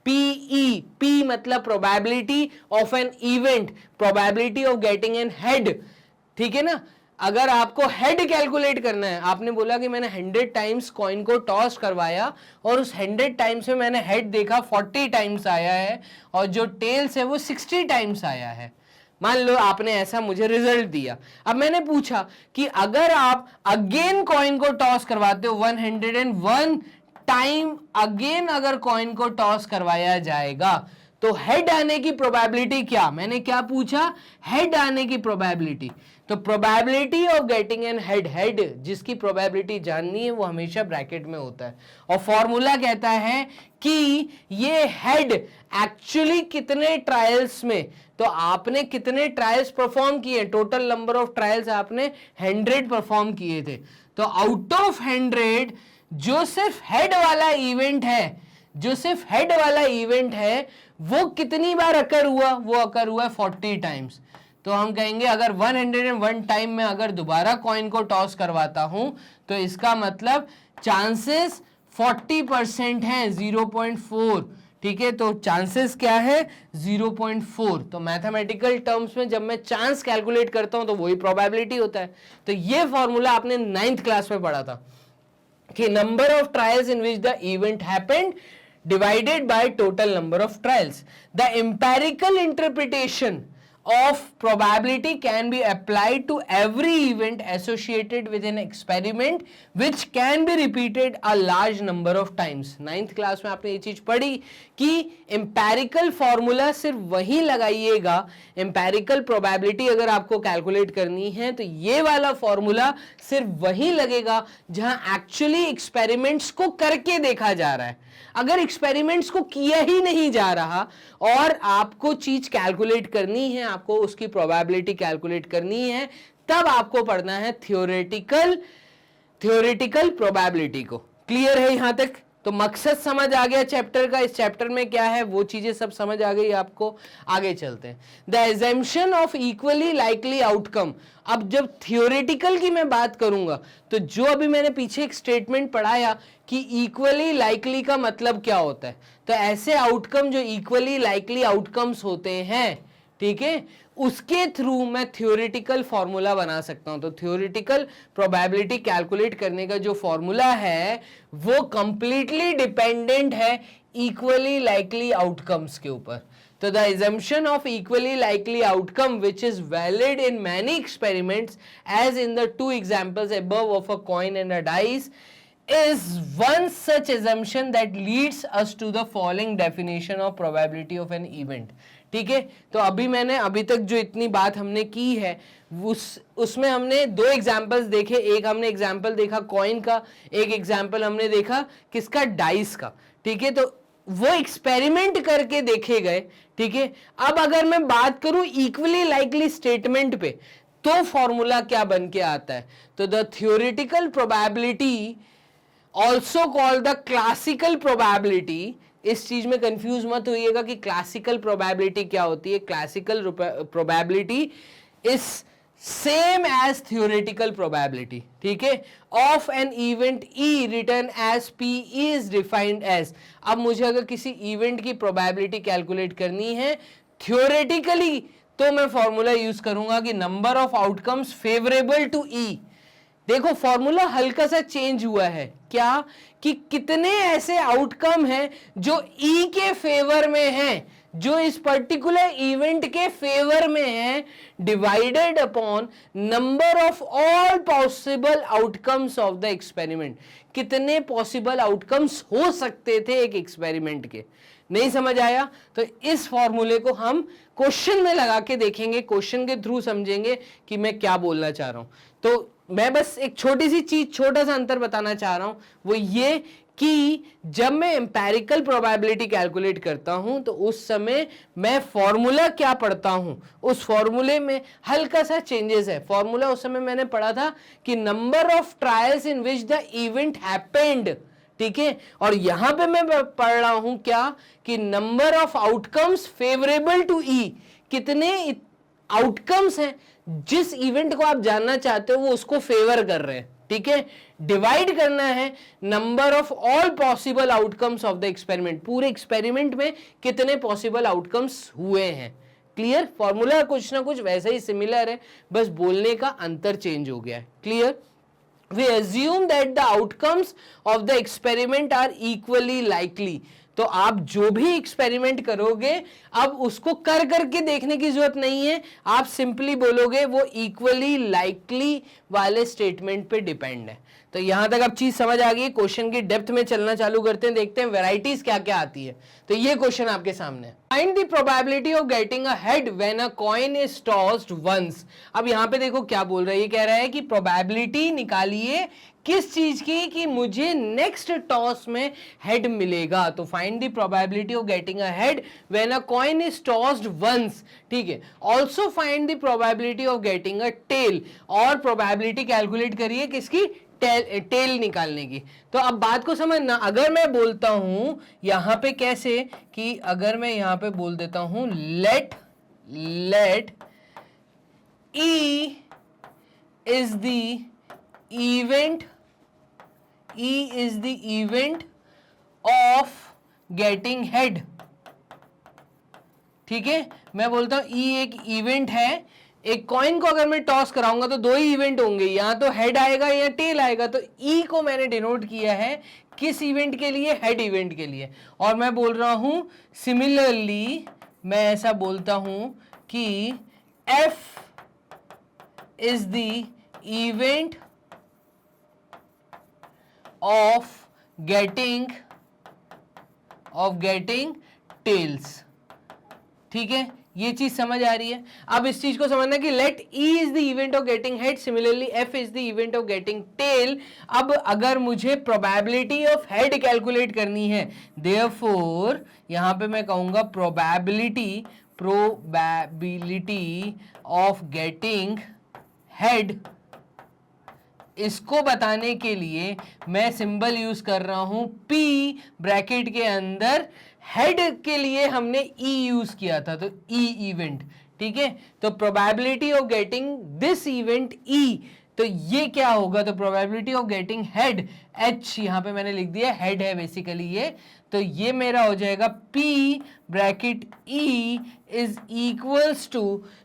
PE, P मतलब probability of an event, probability of getting an head. ठीक है ना, अगर आपको हेड कैलकुलेट करना है, आपने बोला कि मैंने 100 टाइम्स कॉइन को टॉस करवाया और उस 100 टाइम्स में मैंने हेड देखा 40 टाइम्स आया है और जो टेल्स है वो 60 टाइम्स आया है. मान लो आपने ऐसा मुझे रिजल्ट दिया. अब मैंने पूछा कि अगर आप अगेन कॉइन को टॉस करवाते हो 101 टाइम अगेन अगर कॉइन को टॉस करवाया जाएगा तो हेड आने की प्रोबेबिलिटी क्या. मैंने क्या पूछा, हेड आने की प्रोबेबिलिटी. तो probability of getting an head, head जिसकी प्रोबेबिलिटी जाननी है वो हमेशा ब्रैकेट में होता है, और फॉर्मूला कहता है कि ये हेड एक्चुअली कितने ट्रायल्स में, तो आपने कितने ट्रायल्स परफॉर्म किए, टोटल नंबर ऑफ ट्रायल्स आपने 100 परफॉर्म किए थे, तो आउट ऑफ 100 जो सिर्फ हेड वाला इवेंट है, जो सिर्फ हेड वाला इवेंट है वो कितनी बार अकर हुआ, वो अकर हुआ 40 टाइम्स। तो हम कहेंगे अगर 101 टाइम में अगर दोबारा कॉइन को टॉस करवाता हूं तो इसका मतलब चांसेस 40% हैं, 0.4, ठीक है, तो चांसेस क्या है 0.4। तो मैथमेटिकल टर्म्स में जब मैं चांस कैलकुलेट करता हूं तो वही प्रोबेबिलिटी होता है। तो ये फॉर्मूला आपने 9th क्लास में पढ़ा था कि number of trials in which the event happened divided by total number of trials. The empirical interpretation of probability can be applied to every event associated with an experiment which can be repeated a large number of times. 9th class में आपने ये चीज पढ़ी कि empirical formula सिर्फ वही लगाइएगा, empirical probability अगर आपको कैलकुलेट करनी है तो ये वाला फॉर्मूला सिर्फ वही लगेगा जहां एक्चुअली एक्सपेरिमेंट्स को करके देखा जा रहा है। अगर एक्सपेरिमेंट्स को किया ही नहीं जा रहा और आपको चीज कैलकुलेट करनी है, आपको उसकी प्रोबेबिलिटी कैलकुलेट करनी है, तब आपको पढ़ना है थियोरेटिकल प्रोबेबिलिटी को। क्लियर है यहां तक? तो मकसद समझ आ गया चैप्टर का, इस चैप्टर में क्या है वो चीजें सब समझ आ गई आपको। आगे चलते हैं। The assumption of equally likely outcome. अब जब थियोरेटिकल की मैं बात करूंगा तो जो अभी मैंने पीछे एक स्टेटमेंट पढ़ाया कि इक्वली लाइकली का मतलब क्या होता है, तो ऐसे आउटकम जो इक्वली लाइकली आउटकम्स होते हैं, ठीक है, उसके थ्रू मैं थियोरेटिकल फॉर्मूला बना सकता हूं। तो थियोरेटिकल प्रोबेबिलिटी कैलकुलेट करने का जो फॉर्मूला है वो कंप्लीटली डिपेंडेंट है इक्वली लाइकली आउटकम्स के ऊपर। तो the assumption of equally likely outcome which is valid in many experiments as in the two examples above of a coin and a dice is one such assumption that leads us to the following definition of probability of an event. ठीक है, तो अभी मैंने अभी तक जो इतनी बात हमने की है उसमें हमने दो एग्जाम्पल्स देखे। एक हमने एग्जाम्पल देखा कॉइन का, एक एग्जाम्पल हमने देखा किसका, डाइस का। ठीक है, तो वो एक्सपेरिमेंट करके देखे गए। ठीक है, अब अगर मैं बात करूं इक्वली लाइकली स्टेटमेंट पे तो फॉर्मूला क्या बन के आता है, तो the theoretical probability also called the classical probability. इस चीज में कंफ्यूज मत होइएगा कि क्लासिकल प्रोबेबिलिटी क्या होती है। Classical probability is same as theoretical probability, ठीक है, of an event E written as P is defined as. अब मुझे अगर किसी इवेंट की प्रोबेबिलिटी कैलकुलेट करनी है थियोरेटिकली तो मैं फॉर्मूला यूज करूंगा कि number of outcomes favourable to E. देखो फॉर्मूला हल्का सा चेंज हुआ है, क्या कि कितने ऐसे आउटकम हैं जो ई के फेवर में हैं, जो इस पर्टिकुलर इवेंट के फेवर में है, divided upon number of all possible outcomes of the experiment. कितने पॉसिबल आउटकम्स हो सकते थे एक एक्सपेरिमेंट के। नहीं समझ आया तो इस फॉर्मूले को हम क्वेश्चन में लगा के देखेंगे, क्वेश्चन के थ्रू समझेंगे कि मैं क्या बोलना चाह रहा हूं। तो मैं बस एक छोटी सी चीज, छोटा सा अंतर बताना चाह रहा हूं, वो ये कि जब मैं एम्पेरिकल प्रोबेबिलिटी कैलकुलेट करता हूं तो उस समय मैं फॉर्मूला क्या पढ़ता हूं, उस फॉर्मूले में हल्का सा चेंजेस है। फॉर्मूला उस समय मैंने पढ़ा था कि number of trials in which the event happened, ठीक है, और यहां पे मैं पढ़ रहा हूं क्या कि number of outcomes favourable to E. कितने आउटकम्स हैं जिस इवेंट को आप जानना चाहते हो वो उसको फेवर कर रहे हैं। ठीक है, डिवाइड करना है number of all possible outcomes of the experiment. पूरे एक्सपेरिमेंट में कितने पॉसिबल आउटकम्स हुए हैं। क्लियर? फॉर्मूला कुछ ना कुछ वैसा ही सिमिलर है, बस बोलने का अंतर चेंज हो गया है। Clear? We assume that the outcomes of the experiment are equally likely. तो आप जो भी एक्सपेरिमेंट करोगे अब उसको कर करके देखने की जरूरत नहीं है, आप सिंपली बोलोगे वो इक्वली लाइकली वाले स्टेटमेंट पे डिपेंड है। तो यहां तक अब चीज समझ आ गई, क्वेश्चन की डेप्थ में चलना चालू करते हैं, देखते हैं वेराइटीज क्या क्या आती है। तो ये क्वेश्चन आपके सामने, find the probability of getting a head when a coin is tossed once. अब यहां पे देखो क्या बोल रहा है, ये कह रहा है कि प्रोबेबिलिटी निकालिए किस चीज की, कि मुझे नेक्स्ट टॉस में हेड मिलेगा। तो find the probability of getting a head when a coin is tossed once, ठीक है। Also find the probability of getting a tail, और प्रोबेबिलिटी कैलकुलेट करिए किसकी, टेल निकालने की। तो अब बात को समझना, अगर मैं बोलता हूं यहां पे कैसे, कि अगर मैं यहां पे बोल देता हूं let E is the event, E is the event of getting head, ठीक है। मैं बोलता हूं E एक इवेंट है, एक कॉइन को अगर मैं टॉस कराऊंगा तो दो ही इवेंट होंगे, या तो हेड आएगा या टेल आएगा। तो E को मैंने डिनोट किया है किस इवेंट के लिए, हेड इवेंट के लिए। और मैं बोल रहा हूं सिमिलरली, मैं ऐसा बोलता हूं कि F is the event of getting tails, ठीक है। ये चीज समझ आ रही है। अब इस चीज को समझना कि let E is the event of getting head, similarly F is the event of getting tail. अब अगर मुझे प्रोबेबिलिटी ऑफ हेड कैलकुलेट करनी है, देयरफॉर यहां पे मैं कहूंगा प्रोबेबिलिटी ऑफ गेटिंग हेड, इसको बताने के लिए मैं सिंबल यूज कर रहा हूं P, ब्रैकेट के अंदर हेड के लिए हमने E यूज किया था, तो E इवेंट, ठीक है। तो probability of getting this event E, तो ये क्या होगा, तो probability of getting head H, यहां पे मैंने लिख दिया हेड है बेसिकली ये, तो ये मेरा हो जाएगा P bracket E is equals to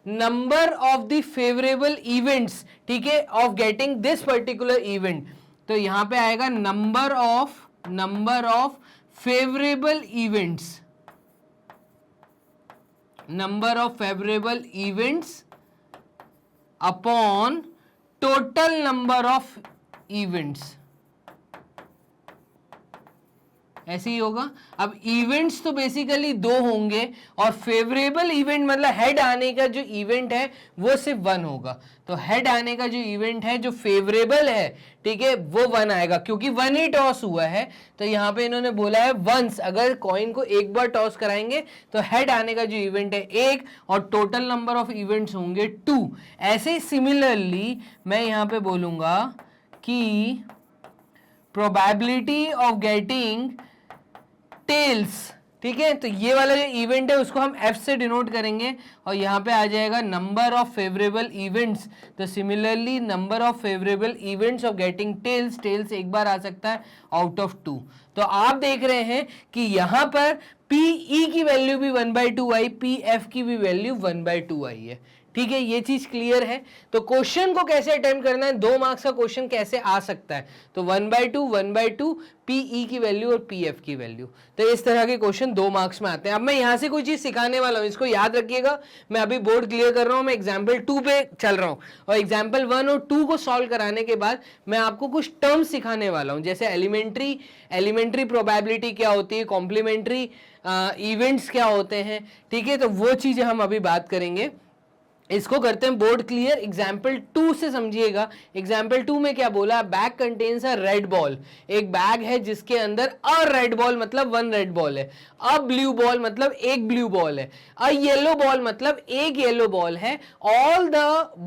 number of the favourable events, ठीक है, of getting this particular event. तो यहां पे आएगा number of favourable events, number of favourable events upon total number of events, ऐसे ही होगा। अब इवेंट्स तो बेसिकली दो होंगे, और फेवरेबल इवेंट मतलब हेड आने का जो इवेंट है वो सिर्फ वन होगा। तो हेड आने का जो इवेंट है जो फेवरेबल है, ठीक है, वो वन आएगा, क्योंकि वन ही टॉस हुआ है। तो यहां पे इन्होंने बोला है वंस, अगर कॉइन को एक बार टॉस कराएंगे तो हेड आने का जो इवेंट है एक, और टोटल नंबर ऑफ इवेंट्स होंगे 2। ऐसे ही सिमिलरली मैं यहां पे बोलूंगा कि प्रोबेबिलिटी ऑफ गेटिंग टेल्स, ठीक है। तो ये वाला जो इवेंट है उसको हम F से डिनोट करेंगे, और यहां पे आ जाएगा नंबर ऑफ फेवरेबल इवेंट्स। तो similarly number of favourable events of getting tails, tails एक बार आ सकता है आउट ऑफ 2। तो आप देख रहे हैं कि यहां पर PE की वैल्यू भी 1/2 आई, PF की भी वैल्यू 1/2 आई है, ठीक है। ये चीज क्लियर है। तो क्वेश्चन को कैसे अटेम्प्ट करना है, 2 मार्क्स का क्वेश्चन कैसे आ सकता है, तो 1/2 PE की वैल्यू और PF की वैल्यू। तो इस तरह के क्वेश्चन 2 मार्क्स में आते हैं। अब मैं यहां से कोई चीज सिखाने वाला हूं, इसको याद रखिएगा। मैं अभी बोर्ड क्लियर कर रहा हूं, मैं एग्जाम्पल 2 पे चल रहा हूं, और एग्जाम्पल 1 और 2 को सॉल्व कराने के बाद मैं आपको कुछ टर्म्स सिखाने वाला हूं, जैसे एलिमेंट्री प्रोबेबिलिटी क्या होती है, कॉम्प्लीमेंट्री इवेंट्स क्या होते हैं, ठीक है। तो वो चीजें हम अभी बात करेंगे। इसको करते हैं बोर्ड क्लियर। एग्जाम्पल 2 से समझिएगा। एग्जाम्पल 2 में क्या बोला, bag contains a red ball, एक बैग है जिसके अंदर अ रेड बॉल मतलब 1 रेड बॉल है, अ ब्लू बॉल मतलब एक ब्लू बॉल है, अ येलो बॉल मतलब एक येलो बॉल है, all the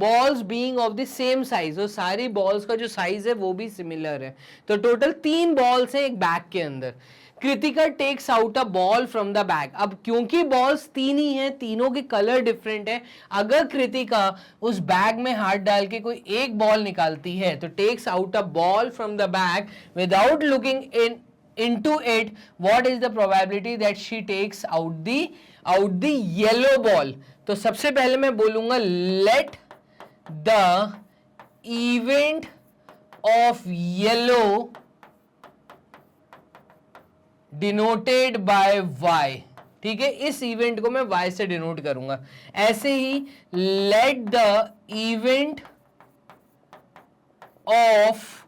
balls being of the same size, और सारी बॉल्स का जो साइज है वो भी सिमिलर है। तो टोटल 3 बॉल्स है एक बैग के अंदर। Kritika takes out a ball from the bag. अब क्योंकि बॉल्स 3 ही हैं, तीनों के कलर डिफरेंट है, अगर कृतिका उस बैग में हाथ डाल के कोई एक बॉल निकालती है, तो takes out a ball from the bag without looking into it, what is the probability that she takes out the yellow ball? तो सबसे पहले मैं बोलूंगा let the event of yellow denoted by y, ठीक है। इस इवेंट को मैं y से डिनोट करूंगा। ऐसे ही let the event of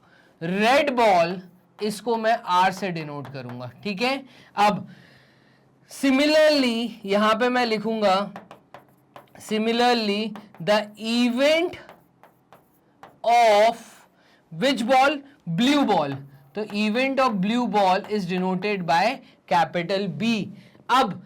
red ball, इसको मैं R से डिनोट करूंगा, ठीक है। अब सिमिलरली यहां पे मैं लिखूंगा similarly the event of which ball, blue ball, तो event of blue ball is denoted by capital B। अब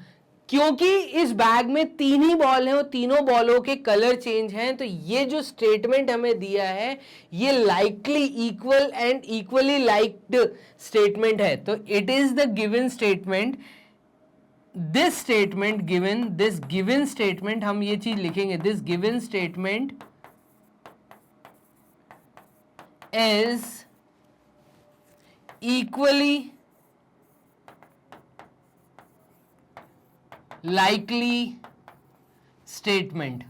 क्योंकि इस बैग में तीन ही बॉल हैं और तीनों बॉलों के कलर चेंज हैं, तो ये जो स्टेटमेंट हमें दिया है ये likely equal and equally liked statement है, तो it is the given statement. This statement given, this given statement, हम ये चीज लिखेंगे, this given statement is equally likely statement,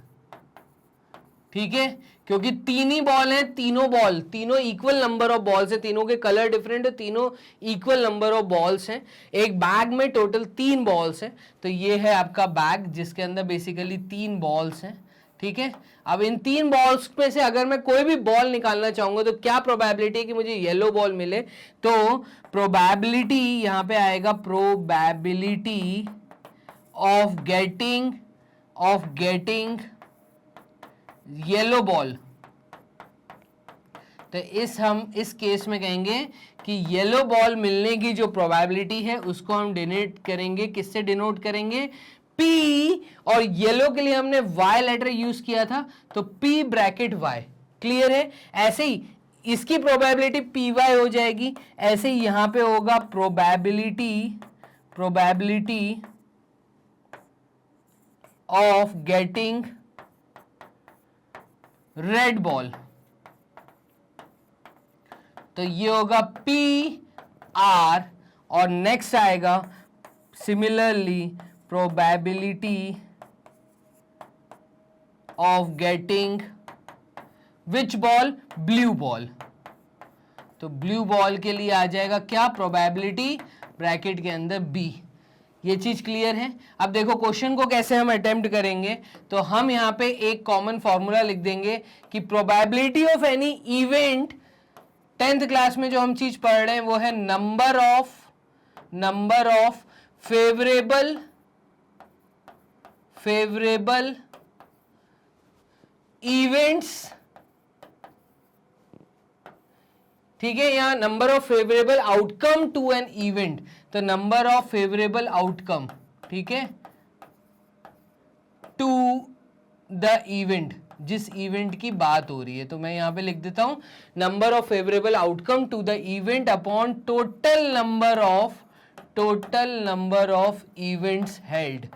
ठीक है। क्योंकि तीन ही बॉल हैं, तीनों इक्वल नंबर ऑफ बॉल्स हैं, तीनों के कलर डिफरेंट है, तीनों इक्वल नंबर ऑफ बॉल्स हैं। एक बैग में टोटल 3 बॉल्स हैं, तो ये है आपका बैग जिसके अंदर बेसिकली 3 बॉल्स हैं, ठीक है। अब इन 3 बॉल्स में से अगर मैं कोई भी बॉल निकालना चाहूंगा तो क्या प्रोबेबिलिटी है कि मुझे येलो बॉल मिले, तो प्रोबेबिलिटी यहां पे आएगा, probability of getting yellow ball. तो हम इस केस में कहेंगे कि येलो बॉल मिलने की जो प्रोबेबिलिटी है उसको हम डिनोट करेंगे, किससे डिनोट करेंगे, P, और येलो के लिए हमने Y लेटर यूज किया था, तो P ब्रैकेट Y, क्लियर है। ऐसे ही इसकी प्रोबेबिलिटी PY हो जाएगी, ऐसे ही यहां पे होगा probability of getting red ball, तो ये होगा PR, और नेक्स्ट आएगा similarly probability of getting which ball, blue ball, तो ब्लू बॉल के लिए आ जाएगा क्या, प्रोबेबिलिटी ब्रैकेट के अंदर B। ये चीज क्लियर है। अब देखो क्वेश्चन को कैसे हम अटेम्प्ट करेंगे, तो हम यहाँ पे एक कॉमन फॉर्मूला लिख देंगे कि probability of any event, 10th class में जो हम चीज पढ़ रहे हैं वो है नंबर ऑफ फेवरेबल इवेंट्स, ठीक है, यहां number of favourable outcome to an event, तो नंबर ऑफ फेवरेबल आउटकम, ठीक है, टू द इवेंट, जिस इवेंट की बात हो रही है, तो मैं यहां पे लिख देता हूं number of favourable outcome to the event upon total number of events held.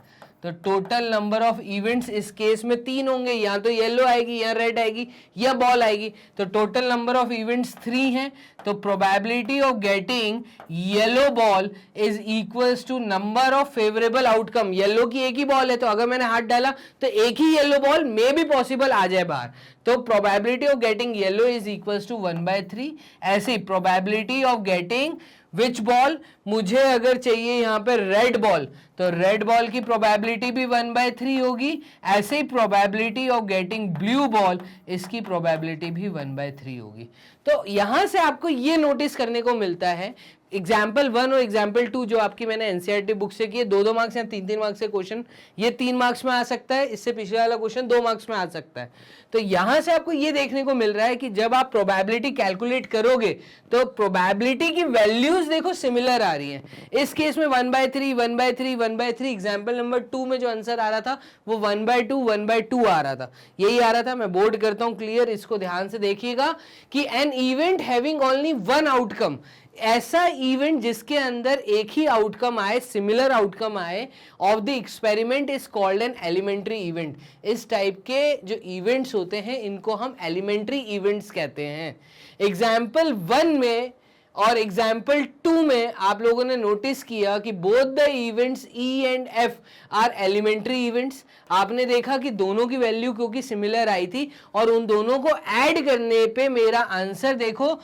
तो टोटल नंबर ऑफ इवेंट्स इस केस में 3 होंगे, या तो येलो आएगी, या रेड आएगी, या बॉल आएगी, तो टोटल नंबर ऑफ इवेंट्स 3 हैं, तो probability of getting yellow ball is equals to number of favourable outcome. Yellow की एक ही बॉल है, तो अगर मैंने हाथ डाला तो एक ही येलो बॉल मे भी पॉसिबल आ जाए बाहर, तो probability of getting yellow is equals to 1/3। ऐसे ही probability of getting which ball, मुझे अगर चाहिए यहां पर रेड बॉल, तो रेड बॉल की प्रोबेबिलिटी भी 1/3 होगी। ऐसे ही probability of getting blue ball, इसकी प्रोबेबिलिटी भी 1/3 होगी। तो यहां से आपको ये नोटिस करने को मिलता है, एग्जाम्पल 1 और एग्जाम्पल 2 जो आपकी मैंने एनसीईआरटी बुक से किए, 2-2 मार्क्स या 3-3 मार्क्स से क्वेश्चन, ये 3 मार्क्स में आ सकता है, इससे पिछले वाला क्वेश्चन 2 मार्क्स में आ सकता है। तो यहां से आपको ये देखने को मिल रहा है कि जब आप प्रोबेबिलिटी कैलकुलेट करोगे तो प्रोबेबिलिटी की वैल्यूज देखो सिमिलर आ रही हैं। इस केस में 1/3, 1/3, 1/3, एग्जाम्पल नंबर 2 में जो आंसर आ रहा था वो 1/2, 1/2 आ रहा था, यही आ रहा था। मैं बोर्ड करता हूं क्लियर, इसको ध्यान से देखिएगा कि an event having only 1 outcome, ऐसा इवेंट जिसके अंदर एक ही आउटकम आए, सिमिलर आउटकम आए of the experiment is called an elementary event. इस टाइप के जो इवेंट्स होते हैं इनको हम एलिमेंट्री इवेंट्स कहते हैं। एग्जाम्पल 1 में और एग्जाम्पल 2 में आप लोगों ने नोटिस किया कि both the events E and F are elementary events. आपने देखा कि दोनों की वैल्यू क्योंकि सिमिलर आई थी और उन दोनों को ऐड करने पे मेरा आंसर देखो,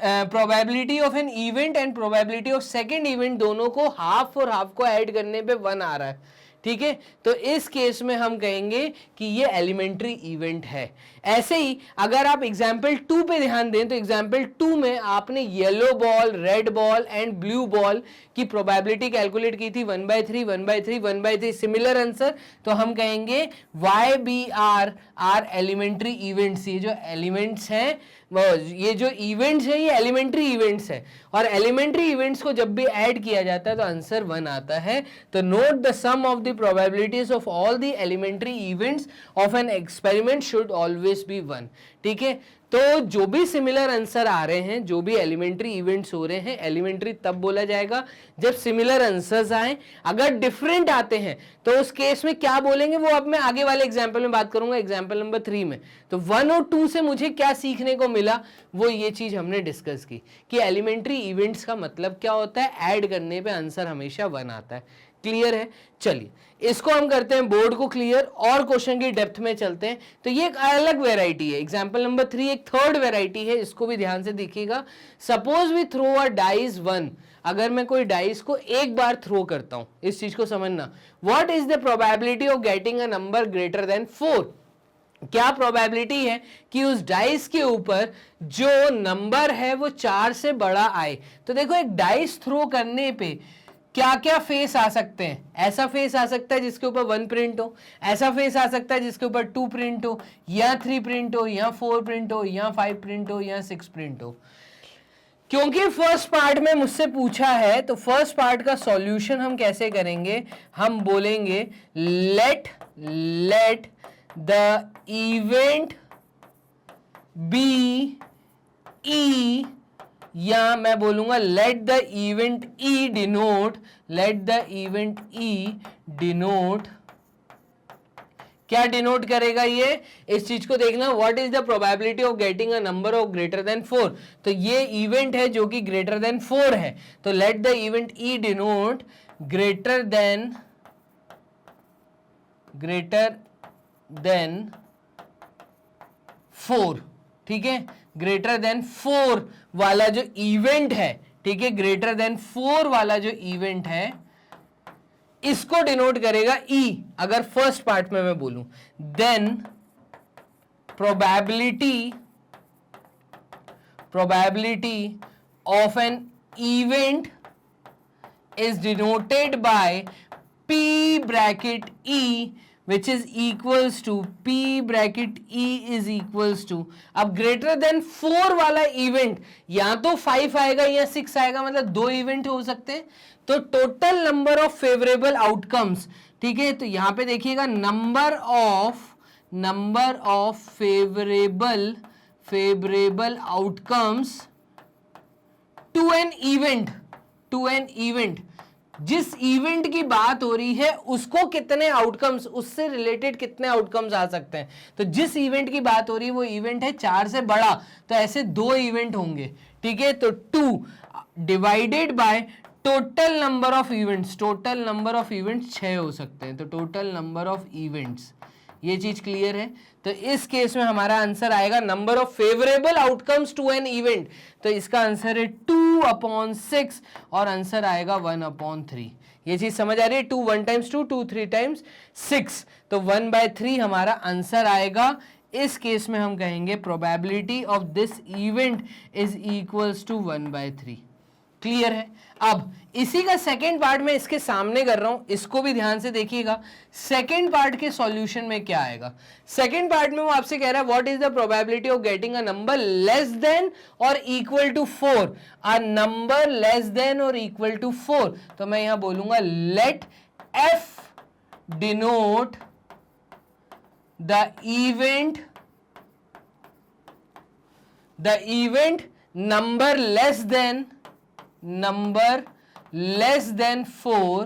probability of an event and probability of second event, दोनों को हाफ और हाफ को ऐड करने पे 1 आ रहा है, ठीक है, तो इस केस में हम कहेंगे कि ये एलिमेंट्री इवेंट है। ऐसे ही अगर आप एग्जाम्पल 2 पे ध्यान दें तो एग्जाम्पल 2 में आपने yellow ball, red ball and blue ball की प्रोबेबिलिटी कैलकुलेट की थी 1/3, 1/3, 1/3, सिमिलर आंसर। तो हम कहेंगे YBR आर एलिमेंट्री इवेंट्स। ये जो एलिमेंट्स हैं, ये जो इवेंट्स है, ये एलिमेंट्री इवेंट्स है, और एलिमेंट्री इवेंट्स को जब भी ऐड किया जाता है तो आंसर 1 आता है। तो note the sum of the probabilities of all the elementary events of an experiment should always be 1। ठीक है, तो जो भी सिमिलर आंसर आ रहे हैं, जो भी एलिमेंट्री इवेंट्स हो रहे हैं, एलिमेंट्री तब बोला जाएगा जब सिमिलर आंसर्स आए। अगर डिफरेंट आते हैं तो उस केस में क्या बोलेंगे वो अब मैं आगे वाले एग्जांपल में बात करूंगा, एग्जांपल नंबर 3 में। तो 1 और 2 से मुझे क्या सीखने को मिला, वो ये चीज हमने डिस्कस की कि एलिमेंट्री इवेंट्स का मतलब क्या होता है, ऐड करने पे आंसर हमेशा 1 आता है। क्लियर है? चलिए इसको हम करते हैं बोर्ड को क्लियर और क्वेश्चन की डेप्थ में चलते हैं। तो ये एक अलग वेराइटी है। एग्जांपल नंबर 3 एक थर्ड वेराइटी है, इसको भी ध्यान से देखिएगा। Suppose we throw a dice 1, अगर मैं कोई डाइस को एक बार थ्रो करता हूं, इस चीज को समझना, what is the probability of getting a number greater than 4? क्या प्रोबेबिलिटी है कि उस डाइस के ऊपर जो नंबर है वो 4 से बड़ा आए? तो देखो एक डाइस थ्रो करने पे क्या क्या फेस आ सकते हैं। ऐसा फेस आ सकता है जिसके ऊपर 1 प्रिंट हो, ऐसा फेस आ सकता है जिसके ऊपर 2 प्रिंट हो, या 3 प्रिंट हो, या 4 प्रिंट हो, या 5 प्रिंट हो, या 6 प्रिंट हो। क्योंकि फर्स्ट पार्ट में मुझसे पूछा है तो फर्स्ट पार्ट का सॉल्यूशन हम कैसे करेंगे, हम बोलेंगे let the event be E, या मैं बोलूंगा let the event E denote, let the event E denote, क्या डिनोट करेगा ये, इस चीज को देखना, what is the probability of getting a number of greater than 4। तो ये इवेंट है जो कि ग्रेटर देन 4 है, तो late the event E denote greater than 4। ठीक है, ग्रेटर देन 4 वाला जो इवेंट है, ठीक है, ग्रेटर देन 4 वाला जो इवेंट है इसको डिनोट करेगा ई। अगर फर्स्ट पार्ट में मैं बोलूं, then probability of an event is denoted by P bracket E which is equals to P bracket E is equals to, अब ग्रेटर देन 4 वाला इवेंट या तो 5 आएगा या 6 आएगा, मतलब 2 इवेंट हो सकते हैं। तो total number of favourable outcomes, ठीक है, तो यहां पे देखिएगा number of favourable outcomes to an event, जिस इवेंट की बात हो रही है उसको कितने आउटकम्स, उससे रिलेटेड कितने आउटकम्स आ सकते हैं। तो जिस इवेंट की बात हो रही है वो इवेंट है 4 से बड़ा, तो ऐसे 2 इवेंट होंगे। ठीक है, तो 2 divided by total number of events, total number of events 6 हो सकते हैं, तो टोटल नंबर ऑफ इवेंट्स, ये चीज क्लियर है। तो इस केस में हमारा आंसर आएगा number of favourable outcomes to an event, तो इसका आंसर है 2/6 और आंसर आएगा 1/3। ये चीज समझ आ रही है? 2 1 times 2, 2 3 times 6, तो 1/3 हमारा आंसर आएगा। इस केस में हम कहेंगे probability of this event is equals to 1/3। Clear है? अब इसी का सेकेंड पार्ट में इसके सामने कर रहा हूं, इसको भी ध्यान से देखिएगा। सेकेंड पार्ट के सॉल्यूशन में क्या आएगा? सेकेंड पार्ट में वो आपसे कह रहा है what is the probability of getting a number less than or equal to 4, a number less than or equal to 4। तो मैं यहां बोलूंगा let F denote the event number less than 4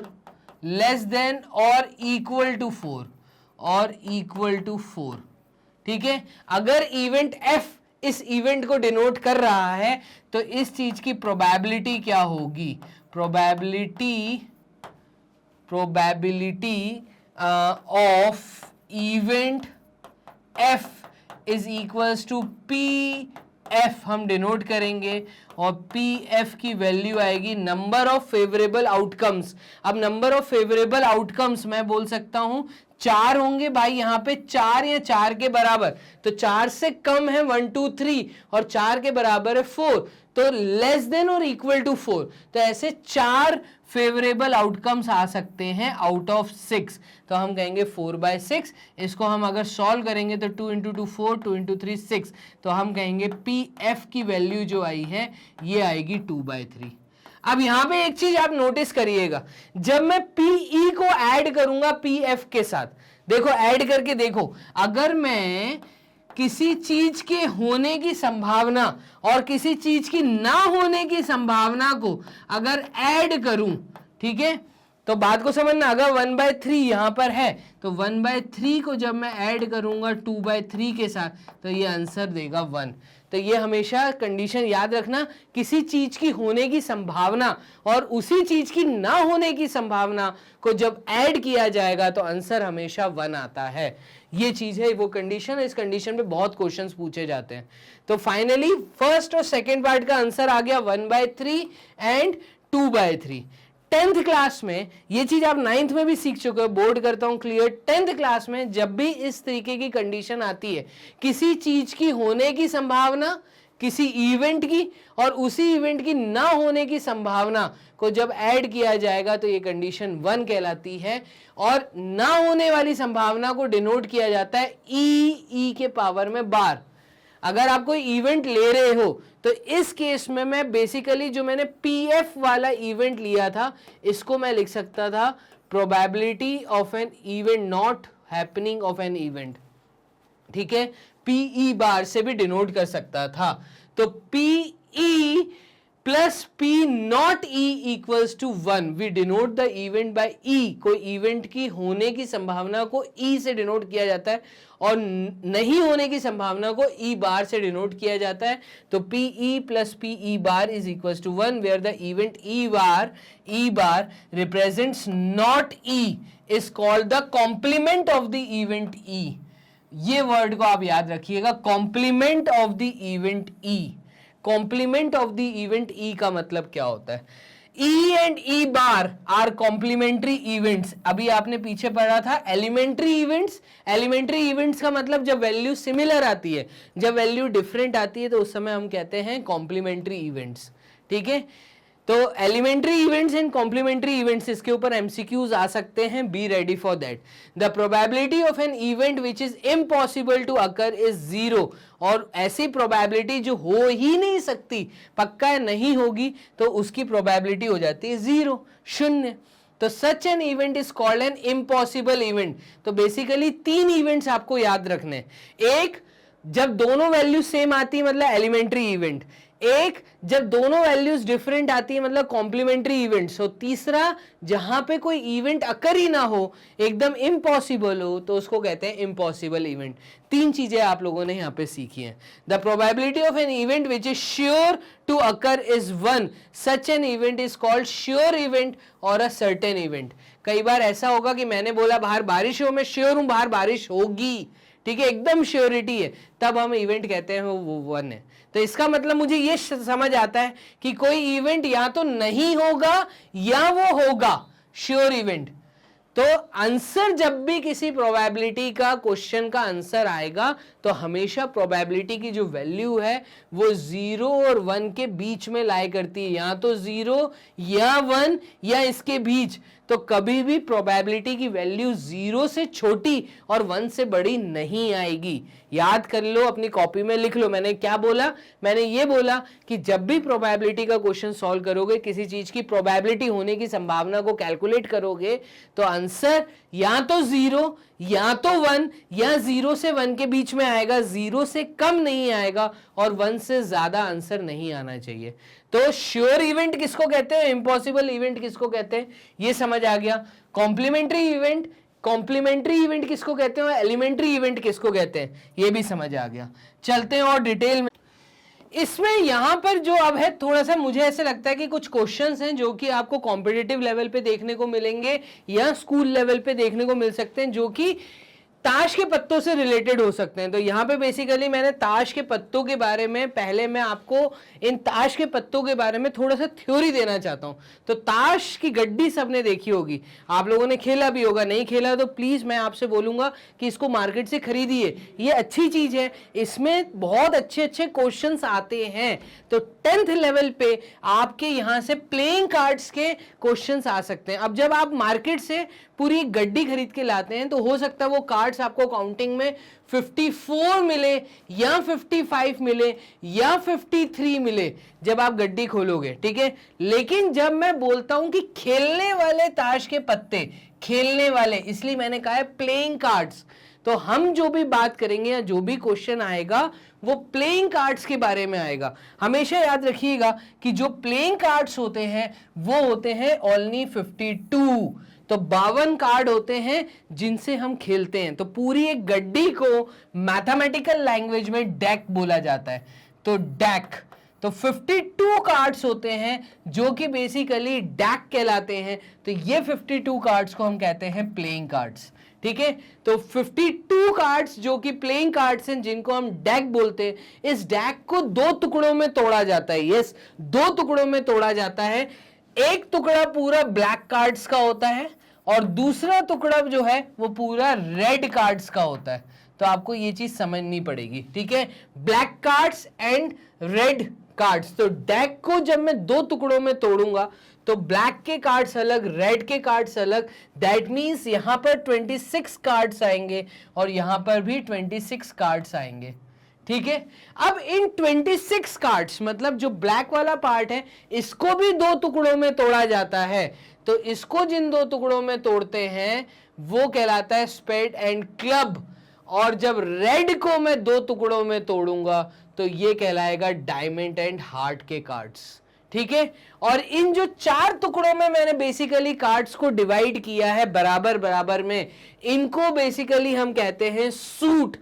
less than or equal to 4। ठीक है, अगर event f इस event को denote कर रहा है तो इस चीज की प्रोबेबिलिटी क्या होगी? Probability of event f is equals to P F हम डिनोट करेंगे और पी एफ की वैल्यू आएगी नंबर ऑफ फेवरेबल आउटकम्स। अब नंबर ऑफ फेवरेबल आउटकम्स मैं बोल सकता हूं 4 होंगे भाई, यहां पे 4 या 4 के बराबर, तो 4 से कम है 1 2 3 और 4 के बराबर है 4, तो less than or equal to 4। तो ऐसे 4 फेवरेबल आउटकम्स आ सकते हैं आउट ऑफ 6, तो हम कहेंगे 4/6। इसको हम अगर सॉल्व करेंगे तो 2 × 2 4, 2 × 3 6, तो हम कहेंगे पी एफ की वैल्यू जो आई है ये आएगी 2/3। अब यहां पे एक चीज आप नोटिस करिएगा, जब मैं पीई को ऐड करूंगा पीएफ के साथ, देखो ऐड करके देखो, अगर मैं किसी चीज के होने की संभावना और किसी चीज की ना होने की संभावना को अगर ऐड करूं, ठीक है, तो बात को समझना, अगर 1/3 यहां पर है तो 1/3 को जब मैं ऐड करूंगा 2/3 के साथ तो ये आंसर देगा 1। तो ये हमेशा कंडीशन याद रखना, किसी चीज की होने की संभावना और उसी चीज की ना होने की संभावना को जब ऐड किया जाएगा तो आंसर हमेशा 1 आता है। ये चीज है, वो कंडीशन है, इस कंडीशन पे बहुत क्वेश्चंस पूछे जाते हैं। तो फाइनली फर्स्ट और सेकंड पार्ट का आंसर आ गया 1/3 एंड 2/3। 10th क्लास में ये चीज आप 9th में भी सीख चुके हो, बोर्ड करता हूं क्लियर। 10th क्लास में जब भी इस तरीके की कंडीशन आती है, किसी चीज की होने की संभावना, किसी इवेंट की और उसी इवेंट की ना होने की संभावना को जब ऐड किया जाएगा तो ये कंडीशन 1 कहलाती है, और ना होने वाली संभावना को डिनोट किया जाता है ई के पावर में बार। अगर आप कोई इवेंट ले रहे हो तो इस केस में मैं बेसिकली जो मैंने पीएफ वाला इवेंट लिया था इसको मैं लिख सकता था probability of an event not happening of an event, ठीक है, पीई बार से भी डिनोट कर सकता था। तो PE plus P not E equals to 1, we denote the event by E. कोई इवेंट की होने की संभावना को ई से डिनोट किया जाता है और नहीं होने की संभावना को ई बार से डिनोट किया जाता है। तो PE plus PE bar is equals to 1, where the event E bar represents not E is called the complement of the event E. ये वर्ड को आप याद रखिएगा, complement of the event E. Complement of the event E का मतलब क्या होता है? E and E bar are complementary events. अभी आपने पीछे पढ़ा था एलिमेंट्री इवेंट्स। एलिमेंट्री इवेंट्स का मतलब जब वैल्यू सिमिलर आती है, जब वैल्यू डिफरेंट आती है तो उस समय हम कहते हैं कॉम्प्लीमेंट्री इवेंट्स, ठीक है। तो elementary events and complementary events, इसके ऊपर एमसीक्यूज आ सकते हैं, be ready for that. The probability of an event which is impossible to occur is 0, और ऐसी प्रोबेबिलिटी जो हो ही नहीं सकती, पक्का नहीं होगी, तो उसकी प्रोबेबिलिटी हो जाती है 0, 0। तो सच an event is called an impossible event. तो बेसिकली 3 इवेंट्स आपको याद रखने, एक जब दोनों वैल्यू सेम आती है मतलब एलिमेंट्री इवेंट, एक जब दोनों वैल्यूज डिफरेंट आती है मतलब कॉम्प्लीमेंट्री इवेंट्स हो, तीसरा जहां पे कोई इवेंट अकर ही ना हो, एकदम इम्पॉसिबल हो, तो उसको कहते हैं इम्पॉसिबल इवेंट। 3 चीजें आप लोगों ने यहां पे सीखी हैं। The probability of an event which is sure to occur is 1, such an event is called sure event और अ सर्टेन इवेंट। कई बार ऐसा होगा कि मैंने बोला बाहर बारिश हो, मैं श्योर हूं बाहर बारिश होगी, ठीक है, एकदम श्योरिटी है, तब हम इवेंट कहते हैं वो 1 है। तो इसका मतलब मुझे ये समझ आता है कि कोई इवेंट या तो नहीं होगा या वो होगा, श्योर इवेंट। तो आंसर जब भी किसी प्रोबेबिलिटी का क्वेश्चन का आंसर आएगा तो हमेशा प्रोबेबिलिटी की जो वैल्यू है वो 0 और 1 के बीच में लाई करती है, या तो 0 या 1 या इसके बीच। तो कभी भी प्रोबेबिलिटी की वैल्यू 0 से छोटी और 1 से बड़ी नहीं आएगी। याद कर लो, अपनी कॉपी में लिख लो। मैंने क्या बोला? मैंने ये बोला कि जब भी प्रोबेबिलिटी का क्वेश्चन सॉल्व करोगे, किसी चीज की प्रोबेबिलिटी होने की संभावना को कैलकुलेट करोगे, तो आंसर या तो 0 या तो 1 या 0 से 1 के बीच में आएगा, 0 से कम नहीं आएगा और 1 से ज्यादा आंसर नहीं आना चाहिए। तो श्योर इवेंट किसको कहते हैं, इम्पॉसिबल इवेंट किसको कहते हैं, ये समझ आ गया। कॉम्प्लीमेंट्री इवेंट किसको कहते हैं, एलिमेंट्री इवेंट किसको कहते हैं, ये भी समझ आ गया। चलते हैं और डिटेल में। इसमें यहां पर जो अब है, थोड़ा सा मुझे ऐसे लगता है कि कुछ क्वेश्चंस हैं जो कि आपको कॉम्पिटिटिव लेवल पे देखने को मिलेंगे या स्कूल लेवल पे देखने को मिल सकते हैं, जो कि ताश के पत्तों से रिलेटेड हो सकते हैं। तो यहाँ पे बेसिकली मैंने ताश के पत्तों के बारे में, पहले मैं आपको इन ताश के पत्तों के बारे में थोड़ा सा थ्योरी देना चाहता हूँ। तो ताश की गड्डी सबने देखी होगी, आप लोगों ने खेला भी होगा, नहीं खेला तो प्लीज मैं आपसे बोलूंगा कि इसको मार्केट से खरीदिए, ये अच्छी चीज है, इसमें बहुत अच्छे अच्छे क्वेश्चंस आते हैं। तो 10th लेवल पे आपके यहाँ से प्लेइंग कार्ड्स के क्वेश्चंस आ सकते हैं। अब जब आप मार्केट से पूरी गड्डी खरीद के लाते हैं तो हो सकता है वो कार्ड्स आपको काउंटिंग में 54 मिले या 55 मिले या 53 मिले जब आप गड्डी खोलोगे, ठीक है। लेकिन जब मैं बोलता हूं कि खेलने वाले ताश के पत्ते, खेलने वाले, इसलिए मैंने कहा है प्लेइंग कार्ड्स, तो हम जो भी बात करेंगे या जो भी क्वेश्चन आएगा वो प्लेइंग कार्ड्स के बारे में आएगा। हमेशा याद रखिएगा कि जो प्लेइंग कार्ड्स होते हैं वो होते हैं ओनली 52, तो 52 कार्ड होते हैं जिनसे हम खेलते हैं। तो पूरी एक गड्डी को मैथमेटिकल लैंग्वेज में डेक बोला जाता है, तो डेक। तो 52 कार्ड्स होते हैं जो कि बेसिकली डेक कहलाते हैं। तो ये 52 कार्ड्स को हम कहते हैं प्लेइंग कार्ड्स, ठीक है। तो 52 कार्ड्स जो कि प्लेइंग कार्ड्स हैं जिनको हम डेक बोलते हैं, इस डेक को दो टुकड़ों में तोड़ा जाता है। यस, दो टुकड़ों में तोड़ा जाता है। एक टुकड़ा पूरा ब्लैक कार्ड्स का होता है और दूसरा टुकड़ा जो है वो पूरा रेड कार्ड्स का होता है। तो आपको ये चीज समझनी पड़ेगी, ठीक है, black cards and red cards. तो डेक को जब मैं दो टुकड़ों में तोड़ूंगा तो ब्लैक के कार्ड्स अलग, रेड के कार्ड्स अलग, दैट मींस यहां पर 26 कार्ड्स आएंगे और यहां पर भी 26 कार्ड्स आएंगे, ठीक है। अब इन 26 कार्ड्स मतलब जो ब्लैक वाला पार्ट है इसको भी दो टुकड़ों में तोड़ा जाता है। तो इसको जिन दो टुकड़ों में तोड़ते हैं वो कहलाता है स्पेड एंड क्लब, और जब रेड को मैं दो टुकड़ों में तोड़ूंगा तो ये कहलाएगा डायमंड एंड हार्ट के कार्ड्स, ठीक है। और इन जो चार टुकड़ों में मैंने बेसिकली कार्ड्स को डिवाइड किया है बराबर बराबर में, इनको बेसिकली हम कहते हैं सूट।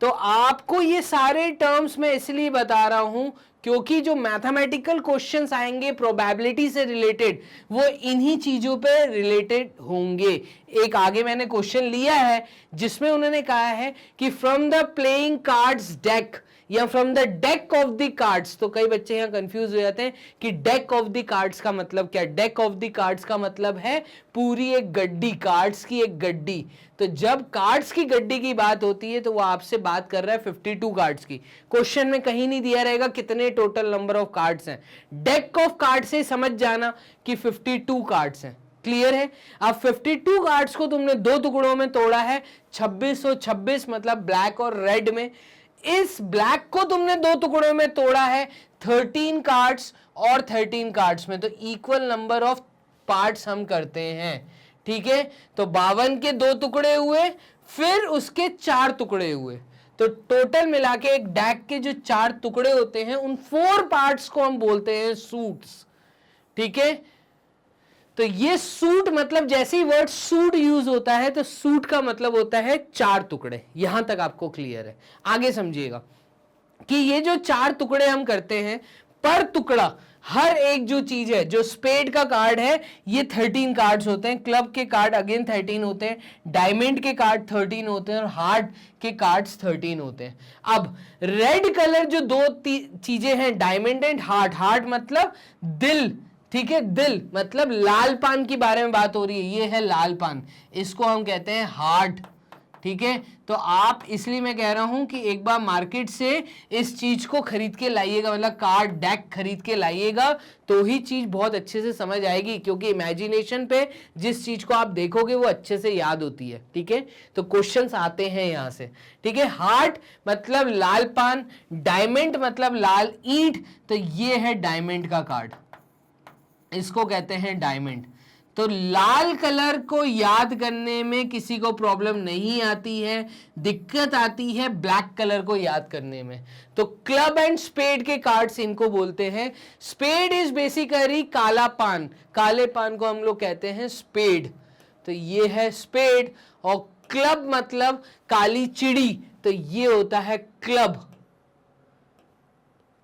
तो आपको ये सारे टर्म्स मैं इसलिए बता रहा हूं क्योंकि जो मैथमेटिकल क्वेश्चंस आएंगे प्रोबेबिलिटी से रिलेटेड वो इन्हीं चीजों पे रिलेटेड होंगे। एक आगे मैंने क्वेश्चन लिया है जिसमें उन्होंने कहा है कि from the playing cards deck या from the deck of the cards. तो कई बच्चे यहाँ कंफ्यूज हो जाते हैं कि डेक ऑफ द कार्ड्स का मतलब क्या। डेक ऑफ द कार्ड्स का मतलब है पूरी एक गड्डी, कार्ड्स की एक गड्डी। तो जब कार्ड्स की गड्डी की बात होती है तो वो आपसे बात कर रहा है 52 कार्ड्स की। क्वेश्चन में कहीं नहीं दिया रहेगा कितने टोटल नंबर ऑफ कार्ड्स हैं। डेक ऑफ कार्ड से समझ जाना कि 52 कार्ड्स हैं, क्लियर है। अब 52 कार्ड्स को तुमने दो टुकड़ों में तोड़ा है, 2626 मतलब ब्लैक और रेड में। इस ब्लैक को तुमने दो टुकड़ों में तोड़ा है 13 कार्ड्स और 13 कार्ड्स में, तो इक्वल नंबर ऑफ पार्ट्स हम करते हैं, ठीक है। तो 52 के दो टुकड़े हुए, फिर उसके चार टुकड़े हुए, तो टोटल मिला के एक डेक के जो चार टुकड़े होते हैं उन 4 पार्ट्स को हम बोलते हैं सूट्स, ठीक है। तो ये सूट मतलब जैसे ही वर्ड सूट यूज होता है तो सूट का मतलब होता है चार टुकड़े। यहां तक आपको क्लियर है। आगे समझिएगा कि ये जो चार टुकड़े हम करते हैं, पर टुकड़ा हर एक जो चीज है, जो स्पेड का कार्ड है ये 13 कार्ड्स होते हैं, क्लब के कार्ड अगेन 13 होते हैं, डायमंड के कार्ड 13 होते हैं और हार्ट के कार्ड्स 13 होते हैं। अब रेड कलर जो दो चीजें हैं, डायमंड एंड हार्ट, हार्ट मतलब दिल, ठीक है, दिल मतलब लाल पान की बारे में बात हो रही है, ये है लाल पान, इसको हम कहते हैं हार्ट, ठीक है। तो आप, इसलिए मैं कह रहा हूं कि एक बार मार्केट से इस चीज को खरीद के लाइएगा, मतलब कार्ड डेक खरीद के लाइएगा तो ही चीज बहुत अच्छे से समझ आएगी, क्योंकि इमेजिनेशन पे जिस चीज को आप देखोगे वो अच्छे से याद होती है, ठीक है। तो क्वेश्चंस आते हैं यहां से, ठीक है। हार्ट मतलब लाल पान, डायमंड मतलब लाल ईंट, तो ये है डायमंड का कार्ड, इसको कहते हैं डायमंड। तो लाल कलर को याद करने में किसी को प्रॉब्लम नहीं आती है, दिक्कत आती है ब्लैक कलर को याद करने में। तो क्लब एंड स्पेड के कार्ड्स इनको बोलते हैं। स्पेड इज बेसिकली काला पान, काले पान को हम लोग कहते हैं स्पेड, तो ये है स्पेड। और क्लब मतलब काली चिड़ी, तो ये होता है क्लब,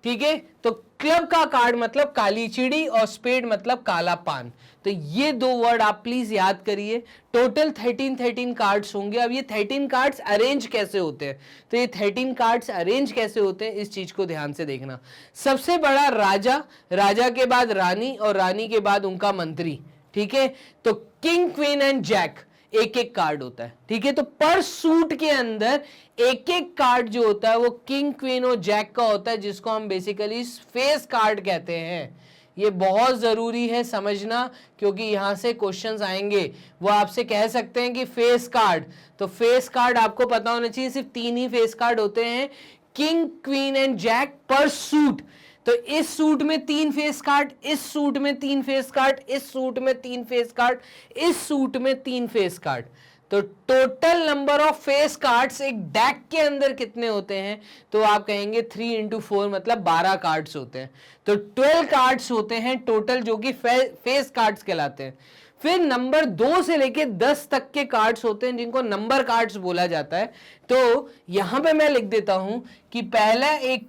ठीक है। तो क्लब का कार्ड मतलब काली चिड़ी और स्पेड मतलब काला पान। तो ये दो वर्ड आप प्लीज याद करिए। टोटल 13 कार्ड्स होंगे। अब ये 13 कार्ड्स अरेंज कैसे होते हैं, तो ये 13 कार्ड्स अरेंज कैसे होते हैं इस चीज को ध्यान से देखना। सबसे बड़ा राजा, राजा के बाद रानी और रानी के बाद उनका मंत्री, ठीक है। तो किंग, क्वीन एंड जैक एक एक कार्ड होता है, ठीक है। तो पर सूट के अंदर एक एक कार्ड जो होता है वो किंग, क्वीन और जैक का होता है, जिसको हम बेसिकली फेस कार्ड कहते हैं। ये बहुत जरूरी है समझना, क्योंकि यहां से क्वेश्चंस आएंगे। वो आपसे कह सकते हैं कि फेस कार्ड, तो फेस कार्ड आपको पता होना चाहिए। सिर्फ 3 ही फेस कार्ड होते हैं, किंग, क्वीन एंड जैक पर सूट। तो इस सूट में 3 फेस कार्ड, इस सूट में 3 फेस कार्ड, इस सूट में 3 फेस कार्ड, इस सूट में 3 फेस कार्ड। तो total number of face cards एक डेक के अंदर कितने होते हैं, तो आप कहेंगे 3 into 4 मतलब 12 कार्ड्स होते हैं। तो 12 कार्ड्स होते हैं टोटल, जो कि फेस कार्ड्स कहलाते हैं। फिर नंबर 2 से लेके 10 तक के कार्ड्स होते हैं, जिनको नंबर कार्ड्स बोला जाता है। तो यहां पे मैं लिख देता हूं कि पहला एक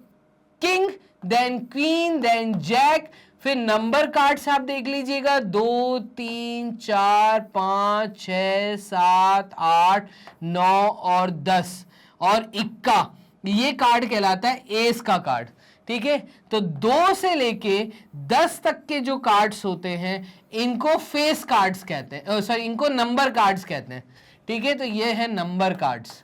king, then queen, then jack, फिर नंबर कार्ड्स आप देख लीजिएगा 2, 3, 4, 5, 6, 7, 8, 9 और 10 और इक्का, ये कार्ड कहलाता है एस का कार्ड, ठीक है। तो 2 से लेके 10 तक के जो कार्ड्स होते हैं इनको फेस कार्ड्स कहते हैं, सॉरी इनको नंबर कार्ड्स कहते हैं, ठीक है। तो ये है नंबर कार्ड्स।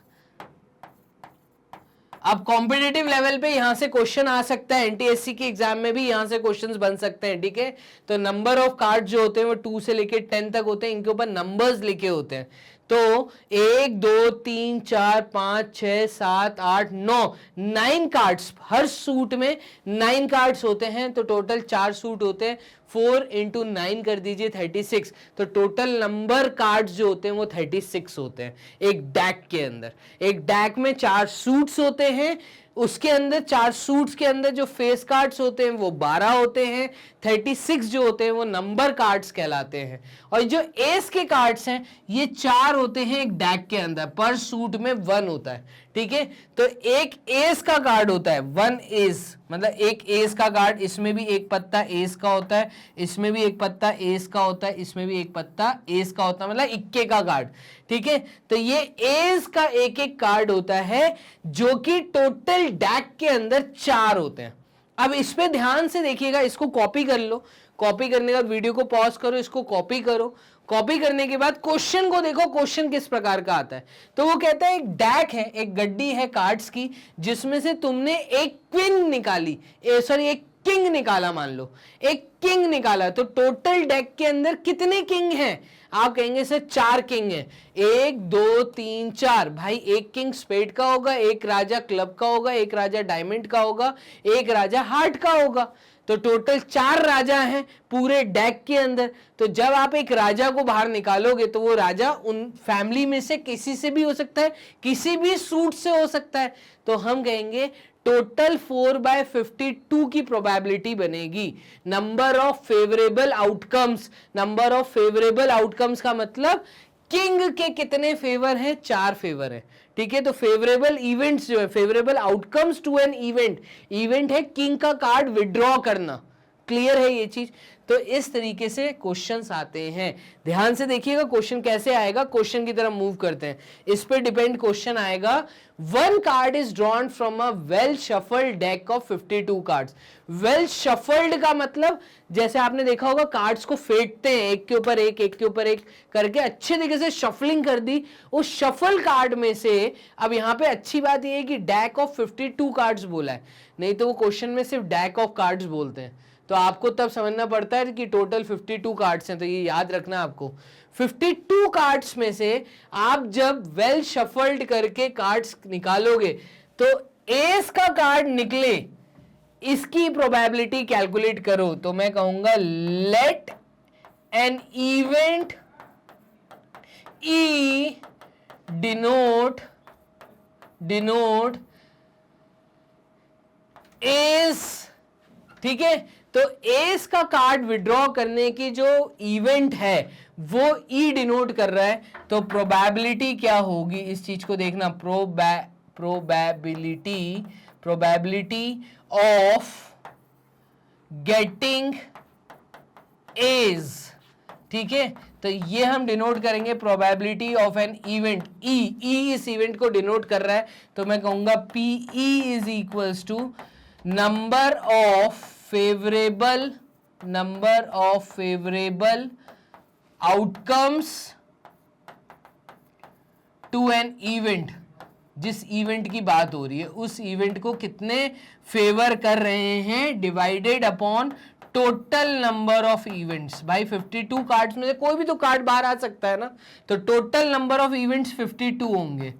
अब कॉम्पिटिटिव लेवल पे यहां से क्वेश्चन आ सकता है, एनटीएससी के एग्जाम में भी यहां से क्वेश्चंस बन सकते हैं, ठीक है। तो नंबर ऑफ कार्ड जो होते हैं वो 2 से लेके 10 तक होते हैं, इनके ऊपर नंबर्स लिखे होते हैं। तो 1, 2, 3, 4, 5, 6, 7, 8, 9 कार्ड्स, हर सूट में 9 कार्ड्स होते हैं। तो टोटल 4 सूट होते हैं, 4 into 9 कर दीजिए 36। तो टोटल नंबर कार्ड्स जो होते हैं वो 36 होते हैं एक डैक के अंदर। एक डैक में 4 सूट्स होते हैं, उसके अंदर 4 सूट्स के अंदर जो फेस कार्ड्स होते हैं वो 12 होते हैं, 36 जो होते हैं वो नंबर कार्ड्स कहलाते हैं। और जो एस के कार्ड्स हैं ये 4 होते हैं एक डैक के अंदर, पर सूट में 1 होता है, ठीक है। तो एक एस का कार्ड होता है, 1 एस, मतलब एक एस का कार्ड, इसमें भी एक पत्ता एस का होता है, इसमें भी एक पत्ता एस का होता है, इसमें भी एक पत्ता एस का होता है, मतलब इक्के का कार्ड, ठीक है। तो ये एस का एक एक कार्ड होता है, जो कि टोटल डैक के अंदर 4 होते हैं। अब इस पे ध्यान से देखिएगा, इसको कॉपी कर लो। कॉपी करने के बाद वीडियो को पॉज करो, इसको कॉपी करो। कॉपी करने के बाद क्वेश्चन को देखो, क्वेश्चन किस प्रकार का आता है। तो वो कहता है एक डैक है, एक गड्डी है कार्ड्स की, जिसमें से तुमने एक क्वीन निकाली, सॉरी एक किंग निकाला, मान लो एक किंग निकाला। तो टोटल डेक के अंदर कितने किंग हैं, आप कहेंगे सर 4 किंग हैं। 1, 2, 3, 4। भाई एक किंग स्पेड का होगा, एक राजा क्लब का होगा, एक राजा डायमंड का होगा, एक राजा हार्ट का होगा। तो टोटल 4 राजा हैं पूरे डेक के अंदर। तो जब आप एक राजा को बाहर निकालोगे तो वो राजा उन फैमिली में से किसी से भी हो सकता है, किसी भी सूट से हो सकता है। तो हम कहेंगे टोटल 4/52 की प्रोबेबिलिटी बनेगी। Number of favourable outcomes, number of favourable outcomes का मतलब किंग के कितने फेवर हैं, 4 फेवर है, ठीक है। तो फेवरेबल इवेंट्स जो है, favourable outcomes to an event, event है किंग का कार्ड विड्रॉ करना। क्लियर है ये चीज। तो इस तरीके से क्वेश्चंस आते हैं। ध्यान से देखिएगा क्वेश्चन कैसे आएगा, क्वेश्चन की तरफ मूव करते हैं। इस पे डिपेंड क्वेश्चन आएगा। 1 card is drawn from a well shuffled deck of 52 cards. Well shuffled का मतलब जैसे आपने देखा होगा कार्ड्स को फेंटते हैं, एक के ऊपर एक, एक के ऊपर एक करके अच्छे तरीके से शफलिंग कर दी उस शफल कार्ड में से। अब यहाँ पे अच्छी बात यह है कि डेक ऑफ 52 कार्ड्स बोला है, नहीं तो वो क्वेश्चन में सिर्फ डेक ऑफ कार्ड्स बोलते हैं। तो आपको तब समझना पड़ता है कि टोटल 52 कार्ड्स हैं, तो ये याद रखना आपको। 52 कार्ड्स में से आप जब वेल शफल्ड करके कार्ड्स निकालोगे तो एस का कार्ड निकले, इसकी प्रोबेबिलिटी कैलकुलेट करो। तो मैं कहूंगा let an event E denote ace, ठीक है। तो एस का कार्ड विड्रॉ करने की जो इवेंट है वो ई डिनोट कर रहा है। तो प्रोबेबिलिटी क्या होगी इस चीज को देखना, प्रोबेबिलिटी ऑफ गेटिंग एज, ठीक है। तो ये हम डिनोट करेंगे प्रोबेबिलिटी ऑफ एन इवेंट, ई इस इवेंट को डिनोट कर रहा है, तो मैं कहूंगा PE is equals to number of favourable outcomes to an event. जिस इवेंट की बात हो रही है उस इवेंट को कितने फेवर कर रहे हैं, divided upon total number of events. भाई 52 कार्ड्स में से कोई भी तो कार्ड बाहर आ सकता है ना, तो टोटल नंबर ऑफ इवेंट्स 52 होंगे।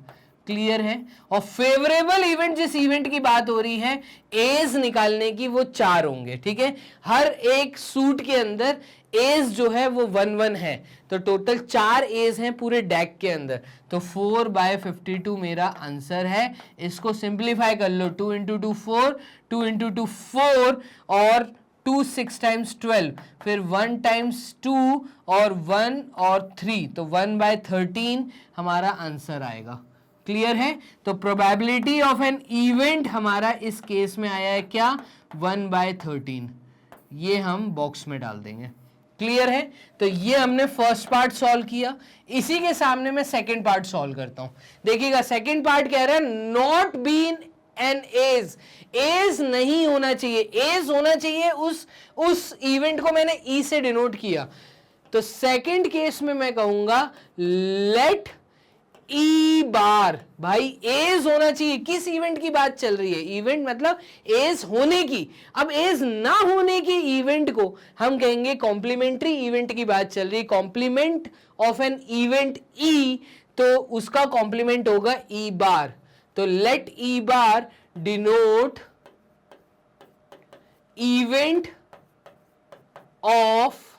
क्लियर है। और फेवरेबल इवेंट, जिस इवेंट की बात हो रही है एज निकालने की, वो 4 होंगे, ठीक है। हर एक सूट के अंदर एज जो है वो 1-1 है, तो टोटल 4 एज हैं पूरे डेक के अंदर, तो 4/52 मेरा आंसर है। इसको सिंप्लीफाई कर लो, 2 × 2 4, 2 × 2 4 और 2 6 टाइम्स 12, फिर 1 टाइम्स 2 और 1 और 3, तो 1/13 हमारा आंसर आएगा। क्लियर है। तो प्रोबेबिलिटी ऑफ एन इवेंट हमारा इस केस में आया है क्या, 1/13। ये हम बॉक्स में डाल देंगे। क्लियर है। तो ये हमने फर्स्ट पार्ट सॉल्व किया। इसी के सामने मैं सेकंड पार्ट सॉल्व करता हूं। देखिएगा सेकंड पार्ट कह रहा है not been an ace, ace नहीं होना चाहिए, एज होना चाहिए उस इवेंट को मैंने ई से डिनोट किया। तो सेकंड केस में मैं कहूंगा लेट ई बार, भाई एज होना चाहिए। किस इवेंट की बात चल रही है, इवेंट मतलब एज होने की। अब एज ना होने की इवेंट को हम कहेंगे कॉम्प्लीमेंट्री इवेंट की बात चल रही है, complement of an event E, तो उसका कॉम्प्लीमेंट होगा ई बार। तो let E bar denote event of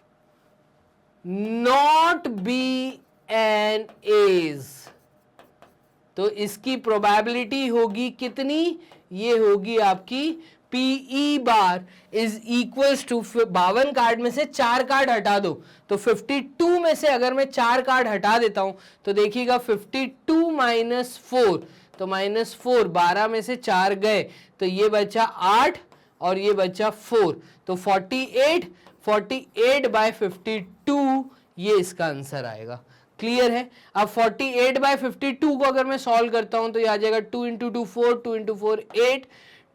not be an ace. तो इसकी प्रोबेबिलिटी होगी कितनी, ये होगी आपकी PE bar is equals to 52 card में से 4 कार्ड हटा दो, तो 52 में से अगर मैं 4 कार्ड हटा देता हूं तो देखिएगा 52 - 4, तो -4, 12 में से 4 गए तो ये बचा 8 और ये बचा 4, तो 48/52 ये इसका आंसर आएगा। क्लियर है। अब 48/52 को अगर मैं सॉल्व करता हूं तो ये आ जाएगा 2 × 2 4, 2 × 4 8,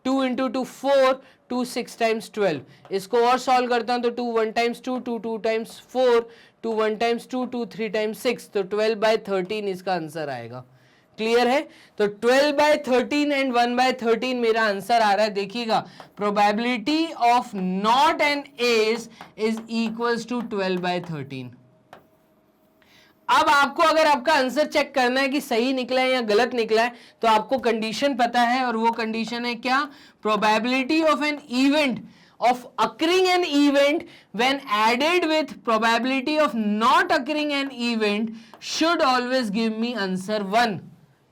2 × 2 4, 2 6 टाइम्स 12। इसको और सॉल्व करता हूं तो 2 1 टाइम्स 2, 2 2 टाइम्स 4, 2 1 टाइम्स 2, 2 3 टाइम्स 6, तो 12/13 इसका आंसर आएगा। क्लियर है। तो 12/13 एंड 1/13 मेरा आंसर आ रहा है। देखिएगा probability of not an ace is equals to 12/13। अब आपको अगर आपका आंसर चेक करना है कि सही निकला है या गलत निकला है, तो आपको कंडीशन पता है, और वो कंडीशन है क्या, probability of an event of occurring an event when added with probability of not occurring an event should always give me answer 1।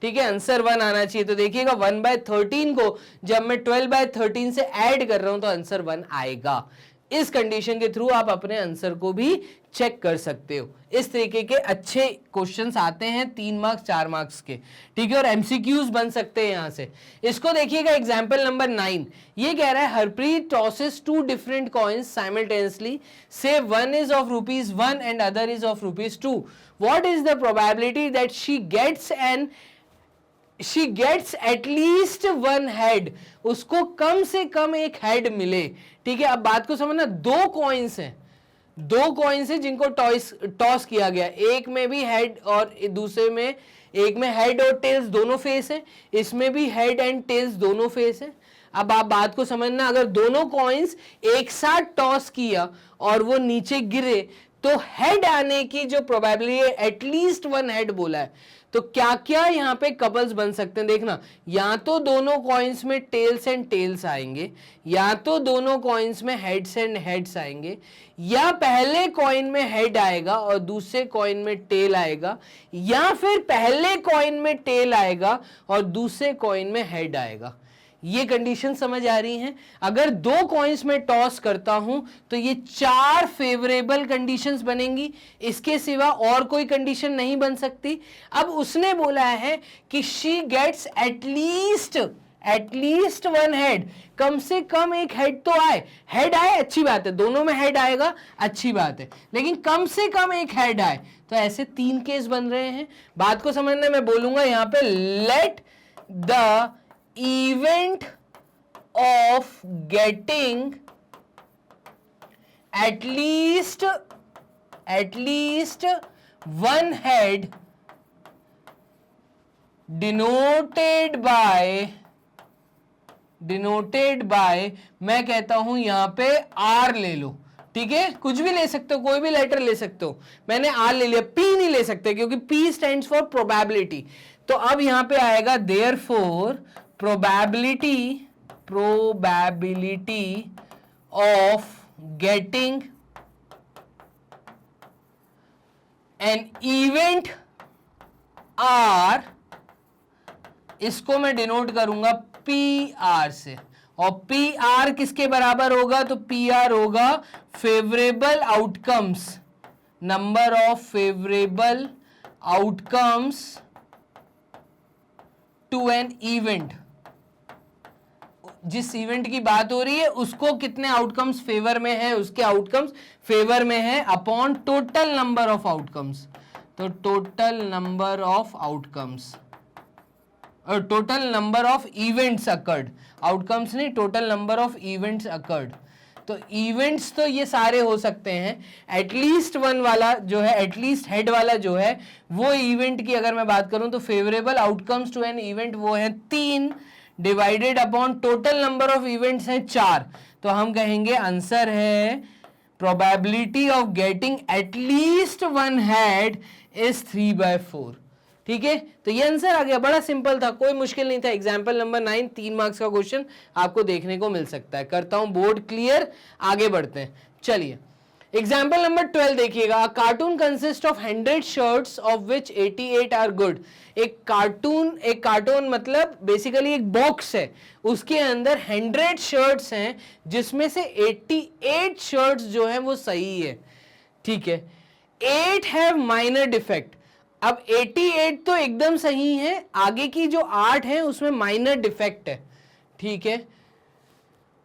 ठीक है, आंसर 1 आना चाहिए। तो देखिएगा 1/13 को जब मैं 12/13 से ऐड कर रहा हूं तो आंसर 1 आएगा। इस कंडीशन के थ्रू आप अपने आंसर को भी चेक कर सकते हो। इस तरीके के अच्छे क्वेश्चंस आते हैं 3 मार्क्स 4 मार्क्स के, ठीक है, और एमसीक्यूज बन सकते हैं यहां से। इसको देखिएगा एग्जांपल नंबर 9, ये कह रहा है Harpreet tosses 2 different coins simultaneously, से one is of ₹1 and other is of ₹2। What is the probability that she gets at least 1 head, उसको कम से कम एक हेड मिले। ठीक है, अब बात को समझना, 2 कॉइन्स हैं, 2 कॉइन्स हैं जिनको टॉस किया गया, एक में भी हेड और दूसरे में, एक में हेड और टेल्स दोनों फेस है, इसमें भी हेड एंड टेल्स दोनों फेस है। अब आप बात को समझना, अगर दोनों कॉइन्स एक साथ टॉस किया और वो नीचे गिरे तो हेड आने की जो प्रोबेबिलिटी है, एटलीस्ट 1 हेड बोला है, तो क्या क्या यहाँ पे कपल्स बन सकते हैं देखना, या तो दोनों कॉइन्स में टेल्स एंड टेल्स आएंगे, या तो दोनों कॉइन्स में हेड्स एंड हेड्स आएंगे, या पहले कॉइन में हेड आएगा और दूसरे कॉइन में टेल आएगा, या फिर पहले कॉइन में टेल आएगा और दूसरे कॉइन में हेड आएगा। ये कंडीशन समझ आ रही हैं। अगर 2 कॉइन्स में टॉस करता हूं तो ये 4 फेवरेबल कंडीशंस बनेंगी, इसके सिवा और कोई कंडीशन नहीं बन सकती। अब उसने बोला है कि she gets at least one head, कम से कम एक हेड तो आए। हेड आए अच्छी बात है, दोनों में हेड आएगा अच्छी बात है, लेकिन कम से कम एक हेड आए। तो ऐसे 3 केस बन रहे हैं। बात को समझना, मैं बोलूंगा यहां पे late the event of getting at least one head denoted by मैं कहता हूं यहां पे R ले लो, ठीक है, कुछ भी ले सकते हो, कोई भी लेटर ले सकते हो, मैंने R ले लिया, P नहीं ले सकते क्योंकि P स्टैंड्स फॉर प्रोबेबिलिटी। तो अब यहां पे आएगा therefore probability of getting an event R, इसको मैं डिनोट करूंगा PR से, और PR किसके बराबर होगा? तो PR होगा favourable outcomes, number of favourable outcomes to an event. जिस इवेंट की बात हो रही है उसको कितने आउटकम्स फेवर में है, उसके आउटकम्स फेवर में है upon total number of outcomes. तो टोटल नंबर ऑफ आउटकम्स और total number of events occurred, outcomes नहीं, total number of events occurred. तो इवेंट्स तो ये सारे हो सकते हैं, एटलीस्ट वन वाला जो है, एटलीस्ट हेड वाला जो है, वो इवेंट की अगर मैं बात करूं तो favourable outcomes to an event वो है 3 divided upon total number of events है 4। तो हम कहेंगे आंसर है probability of getting at least one head is 3/4। ठीक है, तो ये आंसर आ गया, बड़ा सिंपल था, कोई मुश्किल नहीं था। एग्जाम्पल नंबर 9 3 मार्क्स का क्वेश्चन आपको देखने को मिल सकता है। करता हूं बोर्ड क्लियर, आगे बढ़ते हैं। चलिए एग्जाम्पल नंबर 12 देखिएगा। A carton consist of 100 shirts of which 88 are good. एक कार्टून मतलब बेसिकली एक बॉक्स है, उसके अंदर 100 शर्ट्स हैं जिसमें से 88 शर्ट्स जो है वो सही है। ठीक है, 8 हैव माइनर डिफेक्ट। अब 88 तो एकदम सही है, आगे की जो 8 है उसमें माइनर डिफेक्ट है। ठीक है,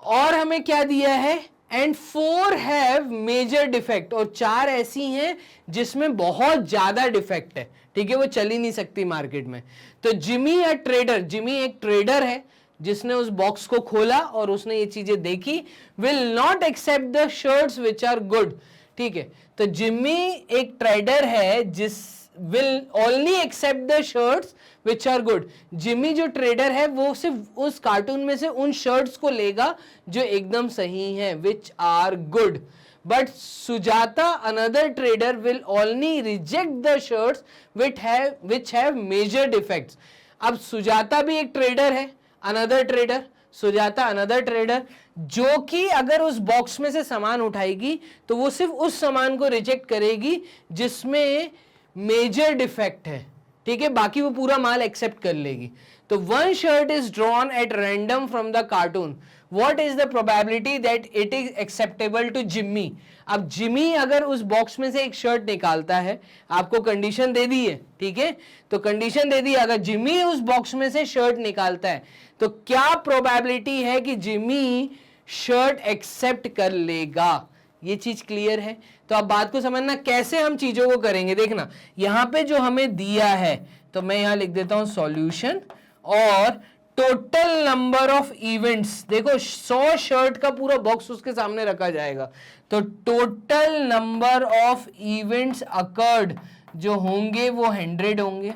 और हमें क्या दिया है, एंड 4 हैव मेजर डिफेक्ट, और 4 ऐसी हैं जिसमें बहुत ज्यादा डिफेक्ट है। ठीक है, वो चल ही नहीं सकती मार्केट में। तो जिमी अ ट्रेडर, जिमी एक ट्रेडर है जिसने उस बॉक्स को खोला और उसने ये चीजें देखी, will not accept the shirts which are good. ठीक है, तो जिमी एक ट्रेडर है जिस will only accept the shirts which are good. Jimmy जो ट्रेडर है वो सिर्फ उस कार्टून में से उन शर्ट्स को लेगा जो एकदम सही हैं, which are good. But Sujata another trader will only reject the shirts which have major defects. अब सुजाता भी एक ट्रेडर है, another trader, Sujata another trader, जो कि अगर उस बॉक्स में से सामान उठाएगी तो वो सिर्फ उस सामान को रिजेक्ट करेगी जिसमें मेजर डिफेक्ट है। ठीक है, बाकी वो पूरा माल एक्सेप्ट कर लेगी। तो one shirt is drawn at random from the carton, what is the probability that it is acceptable to Jimmy. अब जिमी अगर उस बॉक्स में से एक शर्ट निकालता है, आपको कंडीशन दे दी है, ठीक है, तो कंडीशन दे दी, अगर जिमी उस बॉक्स में से शर्ट निकालता है तो क्या प्रोबेबिलिटी है कि जिमी शर्ट एक्सेप्ट कर लेगा। ये चीज क्लियर है। तो अब बात को समझना कैसे हम चीजों को करेंगे। देखना यहां पे जो हमें दिया है, तो मैं यहां लिख देता हूं सॉल्यूशन, और टोटल नंबर ऑफ इवेंट्स, देखो 100 शर्ट का पूरा बॉक्स उसके सामने रखा जाएगा, तो total number of events occurred जो होंगे वो 100 होंगे।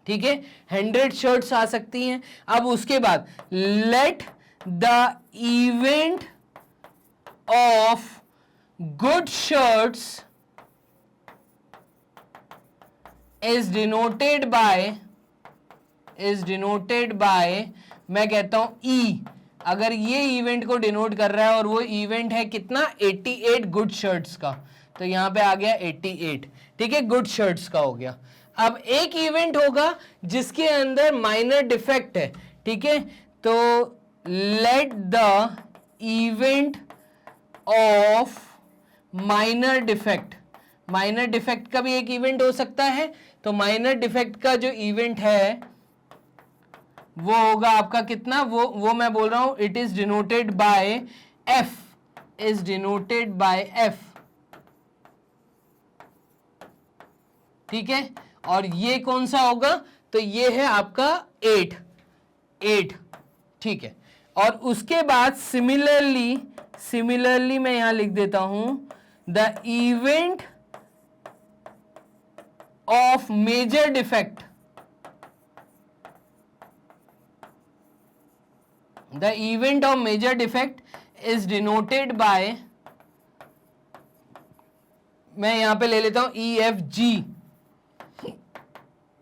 ठीक है, 100 शर्ट्स आ सकती हैं। अब उसके बाद late the event of good shirts is denoted by मैं कहता हूं E। अगर ये इवेंट को डिनोट कर रहा है और वो इवेंट है कितना, 88 गुड शर्ट्स का, तो यहां पे आ गया 88। ठीक है, गुड शर्ट्स का हो गया। अब एक इवेंट होगा जिसके अंदर माइनर डिफेक्ट है। ठीक है, तो late the event of minor defect, minor defect का भी एक इवेंट हो सकता है, तो माइनर डिफेक्ट का जो इवेंट है वो होगा आपका कितना, वो मैं बोल रहा हूं it is denoted bye F, is denoted bye F, ठीक है। और ये कौन सा होगा, तो ये है आपका 8, ठीक है। और उसके बाद सिमिलरली मैं यहां लिख देता हूं the event of major defect, the event of major defect is denoted by, मैं यहां पे ले लेता हूं EFG,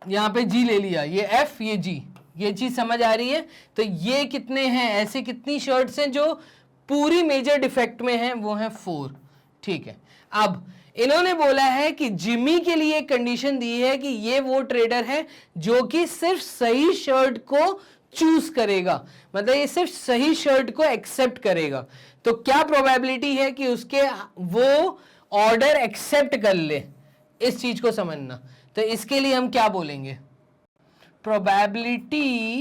यहां पे G ले लिया, ये F ये G, ये चीज समझ आ रही है। तो ये कितने हैं, ऐसे कितनी शर्ट्स हैं जो पूरी मेजर डिफेक्ट में हैं, वो हैं 4, ठीक है। अब इन्होंने बोला है कि जिमी के लिए एक कंडीशन दी है कि ये वो ट्रेडर है जो कि सिर्फ सही शर्ट को चूज करेगा, मतलब ये सिर्फ सही शर्ट को एक्सेप्ट करेगा। तो क्या प्रोबेबिलिटी है कि उसके वो ऑर्डर एक्सेप्ट कर ले, इस चीज को समझना। तो इसके लिए हम क्या बोलेंगे, probability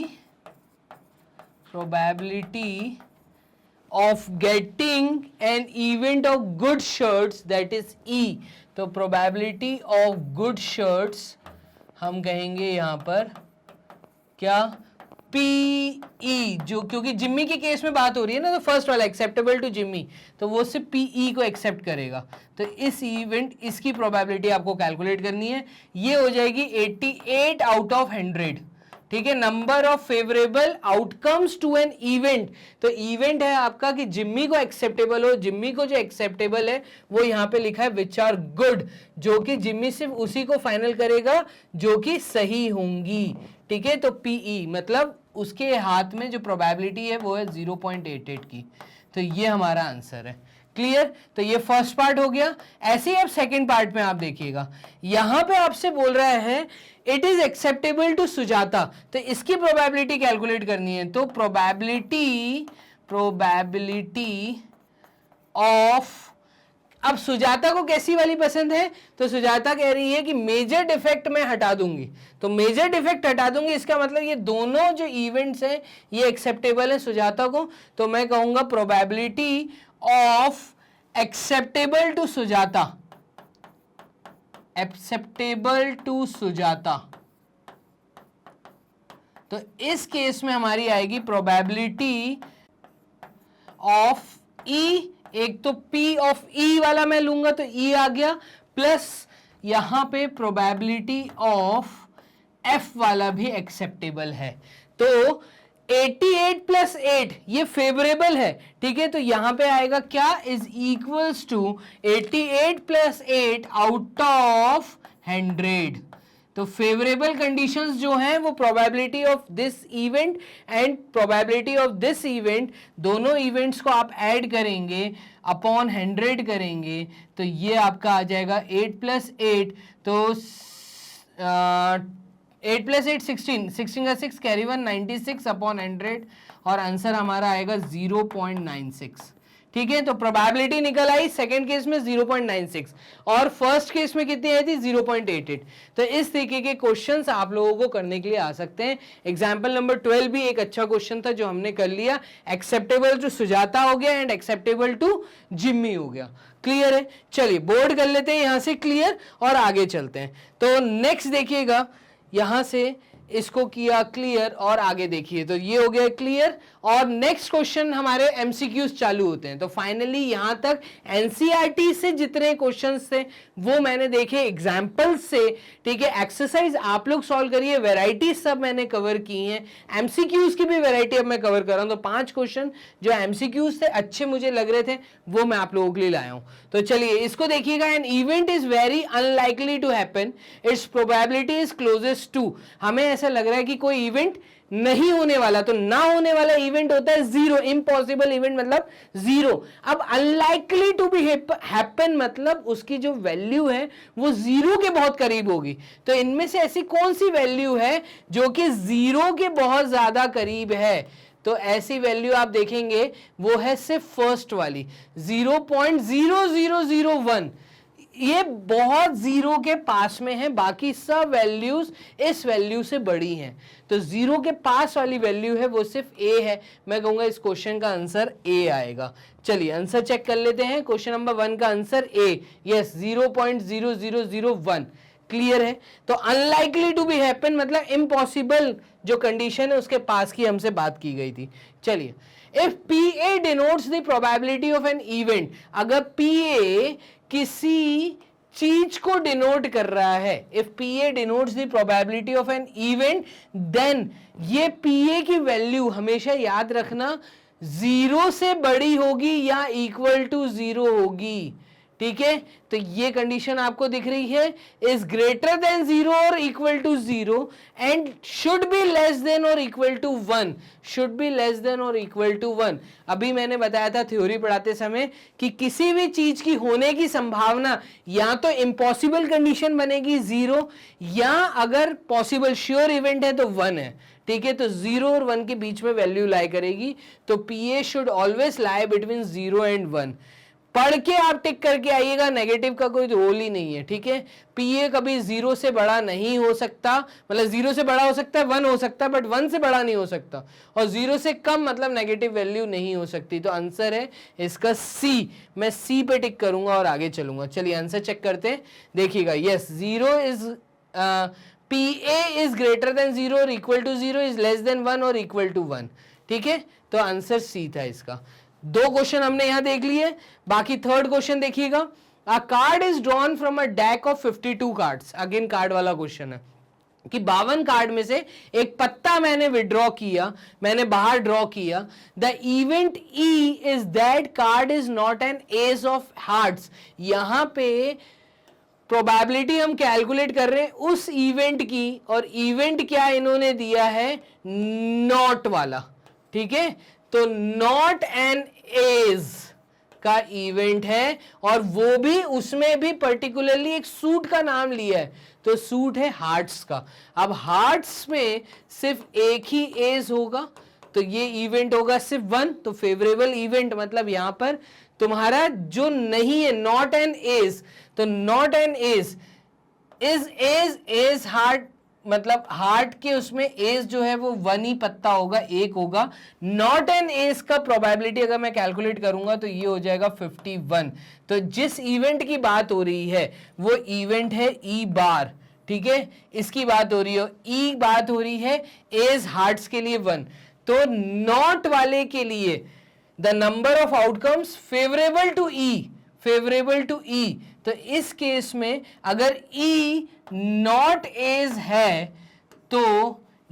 of getting an event of good shirts, that is E। तो probability of good shirts हम कहेंगे यहां पर क्या, PE, जो क्योंकि जिम्मी के केस में बात हो रही है ना, तो फर्स्ट वाला एक्सेप्टेबल टू जिम्मी, तो वो सिर्फ PE को एक्सेप्ट करेगा। तो इस इवेंट, इसकी प्रोबेबिलिटी आपको कैलकुलेट करनी है, ये हो जाएगी 88 आउट ऑफ 100, ठीक है। Number of favourable outcomes to an event, तो इवेंट है आपका कि जिम्मी को एक्सेप्टेबल हो, जिम्मी को जो एक्सेप्टेबल है वो यहां पे लिखा है विच आर गुड, जो कि जिम्मी सिर्फ उसी को फाइनल करेगा जो कि सही होंगी, ठीक है। तो PE मतलब उसके हाथ में जो प्रोबेबिलिटी है वो है 0.88 की। तो ये हमारा आंसर है, क्लियर। तो ये फर्स्ट पार्ट हो गया। ऐसे ही अब सेकेंड पार्ट में आप देखिएगा, यहां पे आपसे बोल रहा है it is acceptable to Sujata, तो इसकी प्रोबेबिलिटी कैलकुलेट करनी है। तो प्रोबेबिलिटी ऑफ, अब सुजाता को कैसी वाली पसंद है, तो सुजाता कह रही है कि मेजर डिफेक्ट मैं हटा दूंगी, तो मेजर डिफेक्ट हटा दूंगी, इसका मतलब ये दोनों जो इवेंट्स हैं ये एक्सेप्टेबल है सुजाता को। तो मैं कहूंगा probability of acceptable to Sujata, acceptable to Sujata, तो इस केस में हमारी आएगी प्रोबेबिलिटी ऑफ E, एक तो P ऑफ E वाला मैं लूंगा तो E आ गया, प्लस यहां पे प्रोबेबिलिटी ऑफ F वाला भी एक्सेप्टेबल है। तो 88 प्लस 8 ये फेवरेबल है, ठीक है। तो यहां पे आएगा क्या, is equals to 88 plus 8 out of 100। तो फेवरेबल कंडीशंस जो हैं वो probability of this event and probability of this event, दोनों इवेंट्स को आप ऐड करेंगे अपॉन 100 करेंगे, तो ये आपका आ जाएगा 8 प्लस 8, तो 8 प्लस 8 16, 16 का 6 कैरी 1 96 अपॉन 100, और आंसर हमारा आएगा 0.96, ठीक है। तो प्रोबेबिलिटी निकल आई सेकंड केस में 0.96 और फर्स्ट केस में कितनी आई थी 0.88। तो इस तरीके के क्वेश्चंस आप लोगों को करने के लिए आ सकते हैं। एग्जांपल नंबर 12 भी एक अच्छा क्वेश्चन था जो हमने कर लिया, एक्सेप्टेबल टू सुजाता हो गया एंड एक्सेप्टेबल टू जिम्मी हो गया, क्लियर है। चलिए बोर्ड कर लेते हैं यहां से क्लियर और आगे चलते हैं। तो नेक्स्ट देखिएगा, यहां से इसको किया क्लियर और आगे देखिए, तो ये हो गया क्लियर। और नेक्स्ट क्वेश्चन हमारे एमसीक्यूज चालू होते हैं। तो फाइनली यहां तक एनसीईआरटी से जितने क्वेश्चंस थे वो मैंने देखे एग्जाम्पल से, ठीक है। एक्सरसाइज आप लोग सॉल्व करिए, वेराइटी सब मैंने कवर की हैं, एमसीक्यूज की भी वेराइटी अब मैं कवर कर रहा हूं। तो 5 क्वेश्चन जो एमसीक्यूज थे अच्छे मुझे लग रहे थे वो मैं आप लोगों के लिए लाया हूं। तो चलिए इसको देखिएगा, an event is very unlikely to happen, its probability is closest to. हमें ऐसा लग रहा है कि कोई इवेंट नहीं होने वाला, तो ना होने वाला इवेंट होता है 0, इम्पॉसिबल इवेंट मतलब 0। अब अनलाइकली टू बी हैपन मतलब उसकी जो वैल्यू है वो 0 के बहुत करीब होगी। तो इनमें से ऐसी कौन सी वैल्यू है जो कि 0 के बहुत ज्यादा करीब है, तो ऐसी वैल्यू आप देखेंगे वो है सिर्फ फर्स्ट वाली 0.0001। ये बहुत जीरो के पास में है, बाकी सब वैल्यूज इस वैल्यू से बड़ी हैं, तो जीरो के पास वाली वैल्यू है वो सिर्फ ए है। मैं कहूंगा इस क्वेश्चन का आंसर ए आएगा। चलिए आंसर चेक कर लेते हैं। क्वेश्चन नंबर 1 का आंसर ए, यस 0.0001। क्लियर है। तो अनलाइकली टू बी हैपन मतलब इम्पॉसिबल जो कंडीशन है उसके पास की हमसे बात की गई थी। चलिए, if PA denotes the probability of an event, अगर PA किसी चीज को डिनोट कर रहा है, if PA denotes the probability of an event, then ये PA की वैल्यू हमेशा याद रखना जीरो से बड़ी होगी या इक्वल टू जीरो होगी। ठीक है, तो ये कंडीशन आपको दिख रही है, is greater than zero or equal to zero and should be less than or equal to 1, should be less than or equal to 1। अभी मैंने बताया था थ्योरी पढ़ाते समय कि किसी भी चीज की होने की संभावना या तो इम्पॉसिबल कंडीशन बनेगी जीरो, या अगर पॉसिबल श्योर इवेंट है तो 1 है। ठीक है, तो 0 और 1 के बीच में वैल्यू लाई करेगी, तो PA should always lie between 0 and 1। पढ़ के आप टिक करके आइएगा, नेगेटिव का कोई रोल ही नहीं है। ठीक है, PA कभी 0 से बड़ा नहीं हो सकता, मतलब 0 से बड़ा हो सकता है, 1 हो सकता है, बट 1 से बड़ा नहीं हो सकता, और 0 से कम मतलब नेगेटिव वैल्यू नहीं हो सकती। तो आंसर है इसका सी। मैं सी पे टिक करूंगा और आगे चलूंगा। चलिए आंसर चेक करते हैं, देखिएगा। Yes, 0 is PA is greater than 0 और equal to 0, is less than 1 और इक्वल टू 1। ठीक है, तो आंसर सी था इसका। 2 क्वेश्चन हमने यहां देख लिए, बाकी थर्ड क्वेश्चन देखिएगा। अ card is drawn from a deck of 52 cards, again card वाला क्वेश्चन है कि 52 कार्ड में से एक पत्ता मैंने विड्रॉ किया, मैंने बाहर ड्रॉ किया। The event E is that card is not an S of hearts. यहां पे प्रोबेबिलिटी हम कैलकुलेट कर रहे हैं उस इवेंट की, और इवेंट क्या इन्होंने दिया है, नॉट वाला। ठीक है, तो नॉट एन एज का इवेंट है, और वो भी उसमें भी पर्टिकुलरली एक सूट का नाम लिया है, तो सूट है हार्ट्स का। अब हार्ट्स में सिर्फ एक ही एज होगा, तो ये इवेंट होगा सिर्फ 1, तो फेवरेबल इवेंट मतलब यहां पर तुम्हारा जो नहीं है नॉट एन एज, तो not an ace is ace heart, मतलब हार्ट के उसमें एज जो है वो 1 ही पत्ता होगा, एक होगा। नॉट एन एज का प्रोबेबिलिटी अगर मैं कैलकुलेट करूंगा तो ये हो जाएगा 51। तो जिस इवेंट की बात हो रही है वो इवेंट है ई बार। ठीक है, इसकी बात हो रही है, ई बात हो रही है एज हार्ट्स के लिए 1। तो नॉट वाले के लिए the number of outcomes favourable to E, favourable to E. तो इस केस में अगर ई नॉट एज है तो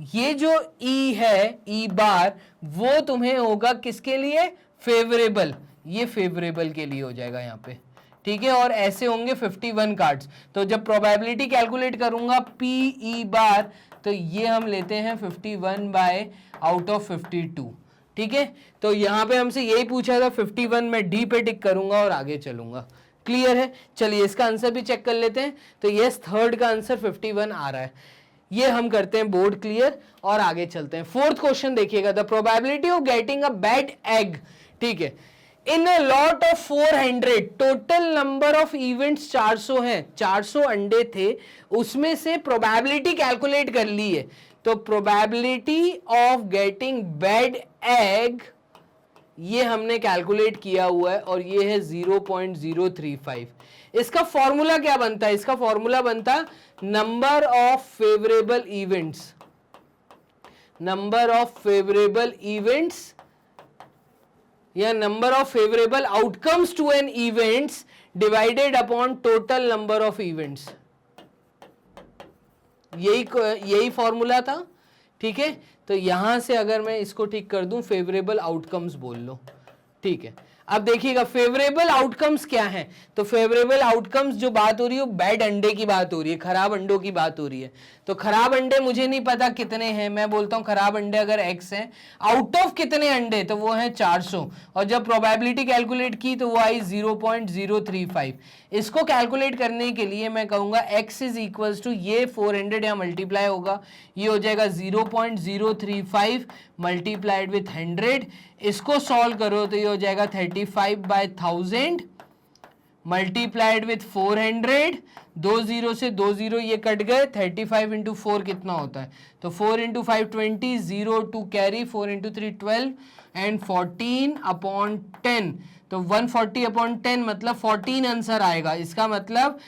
ये जो ई है, ई बार, वो तुम्हें होगा किसके लिए, फेवरेबल, ये फेवरेबल के लिए हो जाएगा यहाँ पे। ठीक है, और ऐसे होंगे 51 कार्ड्स। तो जब प्रोबेबिलिटी कैलकुलेट करूंगा पी ई बार, तो ये हम लेते हैं 51 बाय आउट ऑफ 52। ठीक है, तो यहां पे हमसे यही पूछा था 51, मैं डी पे टिक करूंगा और आगे चलूंगा। क्लियर है। चलिए इसका आंसर भी चेक कर लेते हैं। तो यस, थर्ड का आंसर 51 आ रहा है। ये हम करते हैं बोर्ड क्लियर और आगे चलते हैं। फोर्थ क्वेश्चन देखिएगा, the probability of getting a bad egg. ठीक है, in a lot of 400, total number of events 400 हैं, 400 अंडे थे, उसमें से प्रोबेबिलिटी कैलकुलेट कर ली है। तो probability of getting bad egg ये हमने कैलकुलेट किया हुआ है, और ये है 0.035। इसका फॉर्मूला क्या बनता है, इसका फॉर्मूला बनता number of favourable events, number of favourable events या number of favourable outcomes to an events divided upon total number of events. यही फॉर्मूला था। ठीक है, तो यहां से अगर मैं इसको ठीक कर दूं, फेवरेबल आउटकम्स बोल लो। ठीक है, अब देखिएगा फेवरेबल आउटकम्स क्या हैं। तो फेवरेबल आउटकम्स जो बात हो रही है वो बैड अंडे की बात हो रही है, खराब अंडों की बात हो रही है। तो खराब अंडे मुझे नहीं पता कितने हैं, मैं बोलता हूं खराब अंडे अगर x हैं, आउट ऑफ कितने अंडे, तो वो हैं 400, और जब प्रोबेबिलिटी कैलकुलेट की तो वो आई 0.035। इसको कैलकुलेट करने के लिए मैं कहूंगा x इज इक्वल्स टू ये 400 या मल्टीप्लाई होगा, ये हो जाएगा 0.035 मल्टीप्लाइड विथ 100। इसको सॉल्व करो तो ये हो जाएगा 35/1000 मल्टीप्लाइड विथ 400, 2 0 से 2 0 ये कट गए, 35 इंटू 4 कितना होता है, तो 4 into 5 20, 0 2 carry, 4 into 3 12 and 14 upon 10, तो 140 अपॉन 10 मतलब 14 आंसर आएगा। इसका मतलब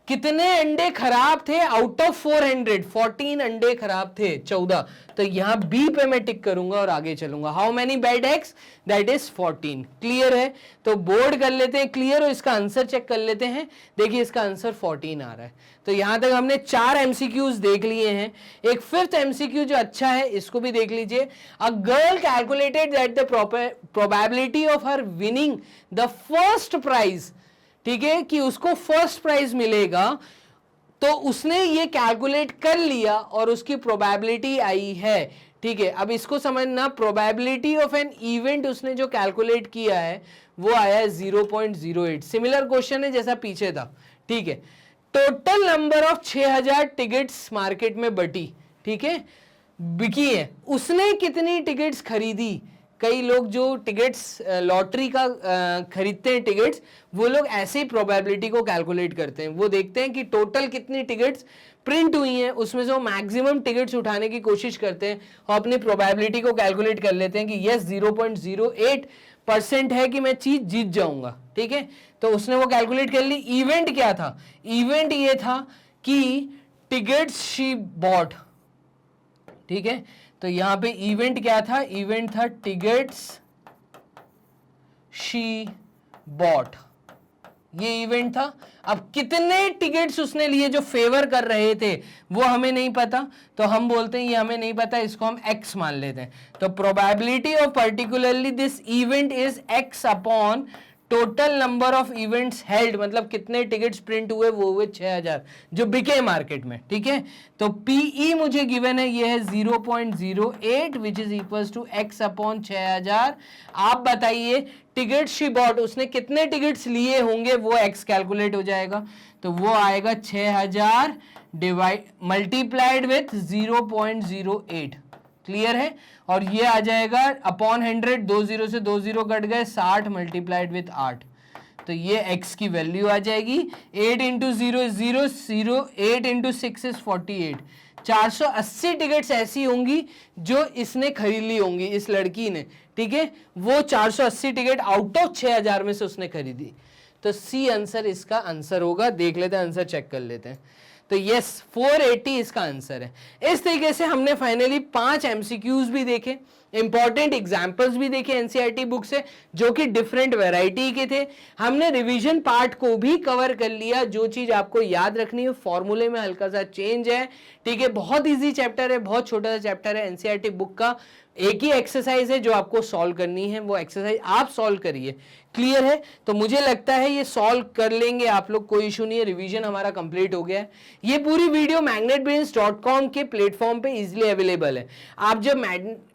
कितने अंडे खराब थे आउट ऑफ 400, 14 अंडे खराब थे, 14। तो यहां बी पे मैं टिक करूंगा और आगे चलूंगा। How many bad eggs, that is 14। Clear है, तो बोर्ड कर लेते हैं क्लियर और इसका आंसर चेक कर लेते हैं। देखिए इसका आंसर 14 आ रहा है। तो यहां तक हमने 4 एमसीक्यूज देख लिए हैं। एक फिफ्थ एमसीक्यू जो अच्छा है इसको भी देख लीजिए। A girl calculated that the probability of her winning the first prize, ठीक है, कि उसको फर्स्ट प्राइज मिलेगा, तो उसने ये कैलकुलेट कर लिया और उसकी प्रोबेबिलिटी आई है। ठीक है, अब इसको समझना, प्रोबेबिलिटी ऑफ एन इवेंट उसने जो कैलकुलेट किया है वो आया है 0.08। सिमिलर क्वेश्चन है जैसा पीछे था। ठीक है, total number of 6000 tickets market में बटी, ठीक है, बिकी है, उसने कितनी टिकट्स खरीदी। कई लोग जो टिकट्स लॉटरी का खरीदते हैं टिकट्स, वो लोग ऐसे ही प्रोबेबिलिटी को कैलकुलेट करते हैं। वो देखते हैं कि टोटल कितनी टिकट्स प्रिंट हुई हैं, उसमें से वो मैक्सिमम टिकट्स उठाने की कोशिश करते हैं और अपनी प्रोबेबिलिटी को कैलकुलेट कर लेते हैं कि यस 0.08% है कि मैं चीज जीत जाऊंगा। ठीक है, तो उसने वो कैलकुलेट कर ली। इवेंट क्या था, इवेंट ये था कि टिकट्स शी बॉट। ठीक है, तो यहां पे इवेंट क्या था, इवेंट था टिकट्स शी बॉट, ये इवेंट था। अब कितने टिकट्स उसने लिए जो फेवर कर रहे थे वो हमें नहीं पता, तो हम बोलते हैं ये हमें नहीं पता, इसको हम x मान लेते हैं। तो probability of particularly this event is x upon total number of events held, मतलब कितने टिकट्स प्रिंट हुए, वो हुए 6000 जो बिके मार्केट में। ठीक है, तो पीई मुझे गिवन है, ये है 0.08 which is equals to x upon 6000। आप बताइए टिकट शी बॉट, उसने कितने टिकट्स लिए होंगे, वो x कैलकुलेट हो जाएगा। तो वो आएगा 6000 डिवाइड मल्टीप्लाइड विथ 0.08। क्लियर है, और ये आ जाएगा अपॉन 100, 2 0 से 2 0 कट गए, 60 मल्टीप्लाइड विथ 8, तो ये x की वैल्यू आ जाएगी। 8 into 0 is 0 0, 8 into 6 is 48। 480 tickets ऐसी होंगी जो इसने खरीद ली होंगी, इस लड़की ने। ठीक है, वो 480 टिकट आउट ऑफ 6000 में से उसने खरीदी। तो सी आंसर इसका आंसर होगा। देख लेते हैं, आंसर चेक कर लेते हैं। तो यस 480 इसका आंसर है। इस तरीके से हमने फाइनली 5 एमसीक्यूज भी देखे, इंपॉर्टेंट एग्जाम्पल्स भी देखे एनसीईआरटी बुक से, जो कि डिफरेंट वैरायटी के थे। हमने रिवीजन पार्ट को भी कवर कर लिया। जो चीज आपको याद रखनी है, फॉर्मूले में हल्का सा चेंज है। ठीक है, बहुत इजी चैप्टर है, बहुत छोटा सा चैप्टर है एनसीईआरटी बुक का। एक ही एक्सरसाइज है जो आपको सॉल्व करनी है, वो एक्सरसाइज आप सॉल्व करिए। क्लियर है, तो मुझे लगता है ये सॉल्व कर लेंगे आप लोग, कोई इशू नहीं है। रिवीजन हमारा कंप्लीट हो गया है। ये पूरी वीडियो magnetbrains.com के प्लेटफॉर्म पे इजीली अवेलेबल है। आप जब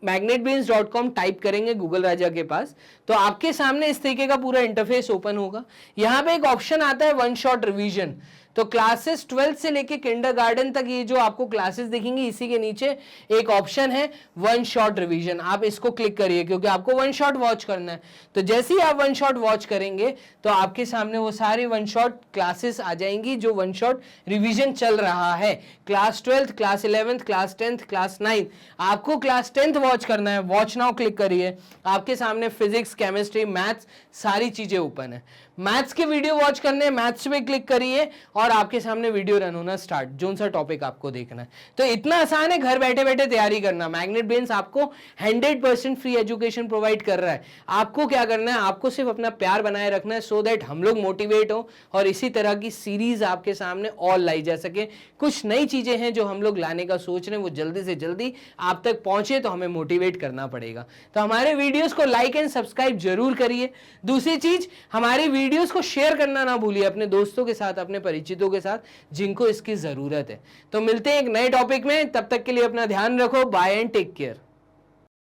magnetbrains.com टाइप करेंगे गूगल राजा के पास, तो आपके सामने इस तरीके का पूरा इंटरफेस ओपन होगा। यहाँ पे एक ऑप्शन आता है वन शॉट रिवीजन। तो क्लासेस 12 से लेके किंडरगार्टन तक ये जो आपको क्लासेस दिखेंगी, इसी के नीचे एक ऑप्शन है वन शॉट रिवीजन। आप इसको क्लिक करिए क्योंकि आपको वन शॉट वॉच करना है। तो जैसे ही आप वन शॉट वॉच करेंगे तो आपके सामने वो सारी वन शॉट क्लासेस आ जाएंगी जो वन शॉट रिवीजन चल रहा है। Class 12th, class 11th, class 10th, class 9th। आपको क्लास 10th वॉच करना है, वॉच नाउ क्लिक करिए। आपके सामने फिजिक्स, केमिस्ट्री, मैथ्स सारी चीजें ओपन है। मैथ्स के वीडियो वॉच करने, मैथ्स पे क्लिक करिए और आपके सामने वीडियो रन होना स्टार्ट, जो सा टॉपिक आपको देखना है। तो इतना आसान है घर बैठे बैठे तैयारी करना। मैग्नेट ब्रेन्स आपको 100% फ्री एजुकेशन प्रोवाइड कर रहा है। आपको क्या करना है, आपको सिर्फ अपना प्यार बनाए रखना है, सो दैट हम लोग मोटिवेट हो और इसी तरह की सीरीज आपके सामने और लाई जा सके। कुछ नई चीजें हैं जो हम लोग लाने का सोच रहे हैं, वो जल्दी से जल्दी आप तक पहुंचे, तो हमें मोटिवेट करना पड़ेगा। तो हमारे वीडियोस को लाइक एंड सब्सक्राइब जरूर करिए। दूसरी चीज, हमारी वीडियोस को शेयर करना ना भूलिए अपने दोस्तों के साथ, अपने परिचितों के साथ जिनको इसकी जरूरत है। तो मिलते हैं एक नए टॉपिक में, तब तक के लिए अपना ध्यान रखो। Bye and take care.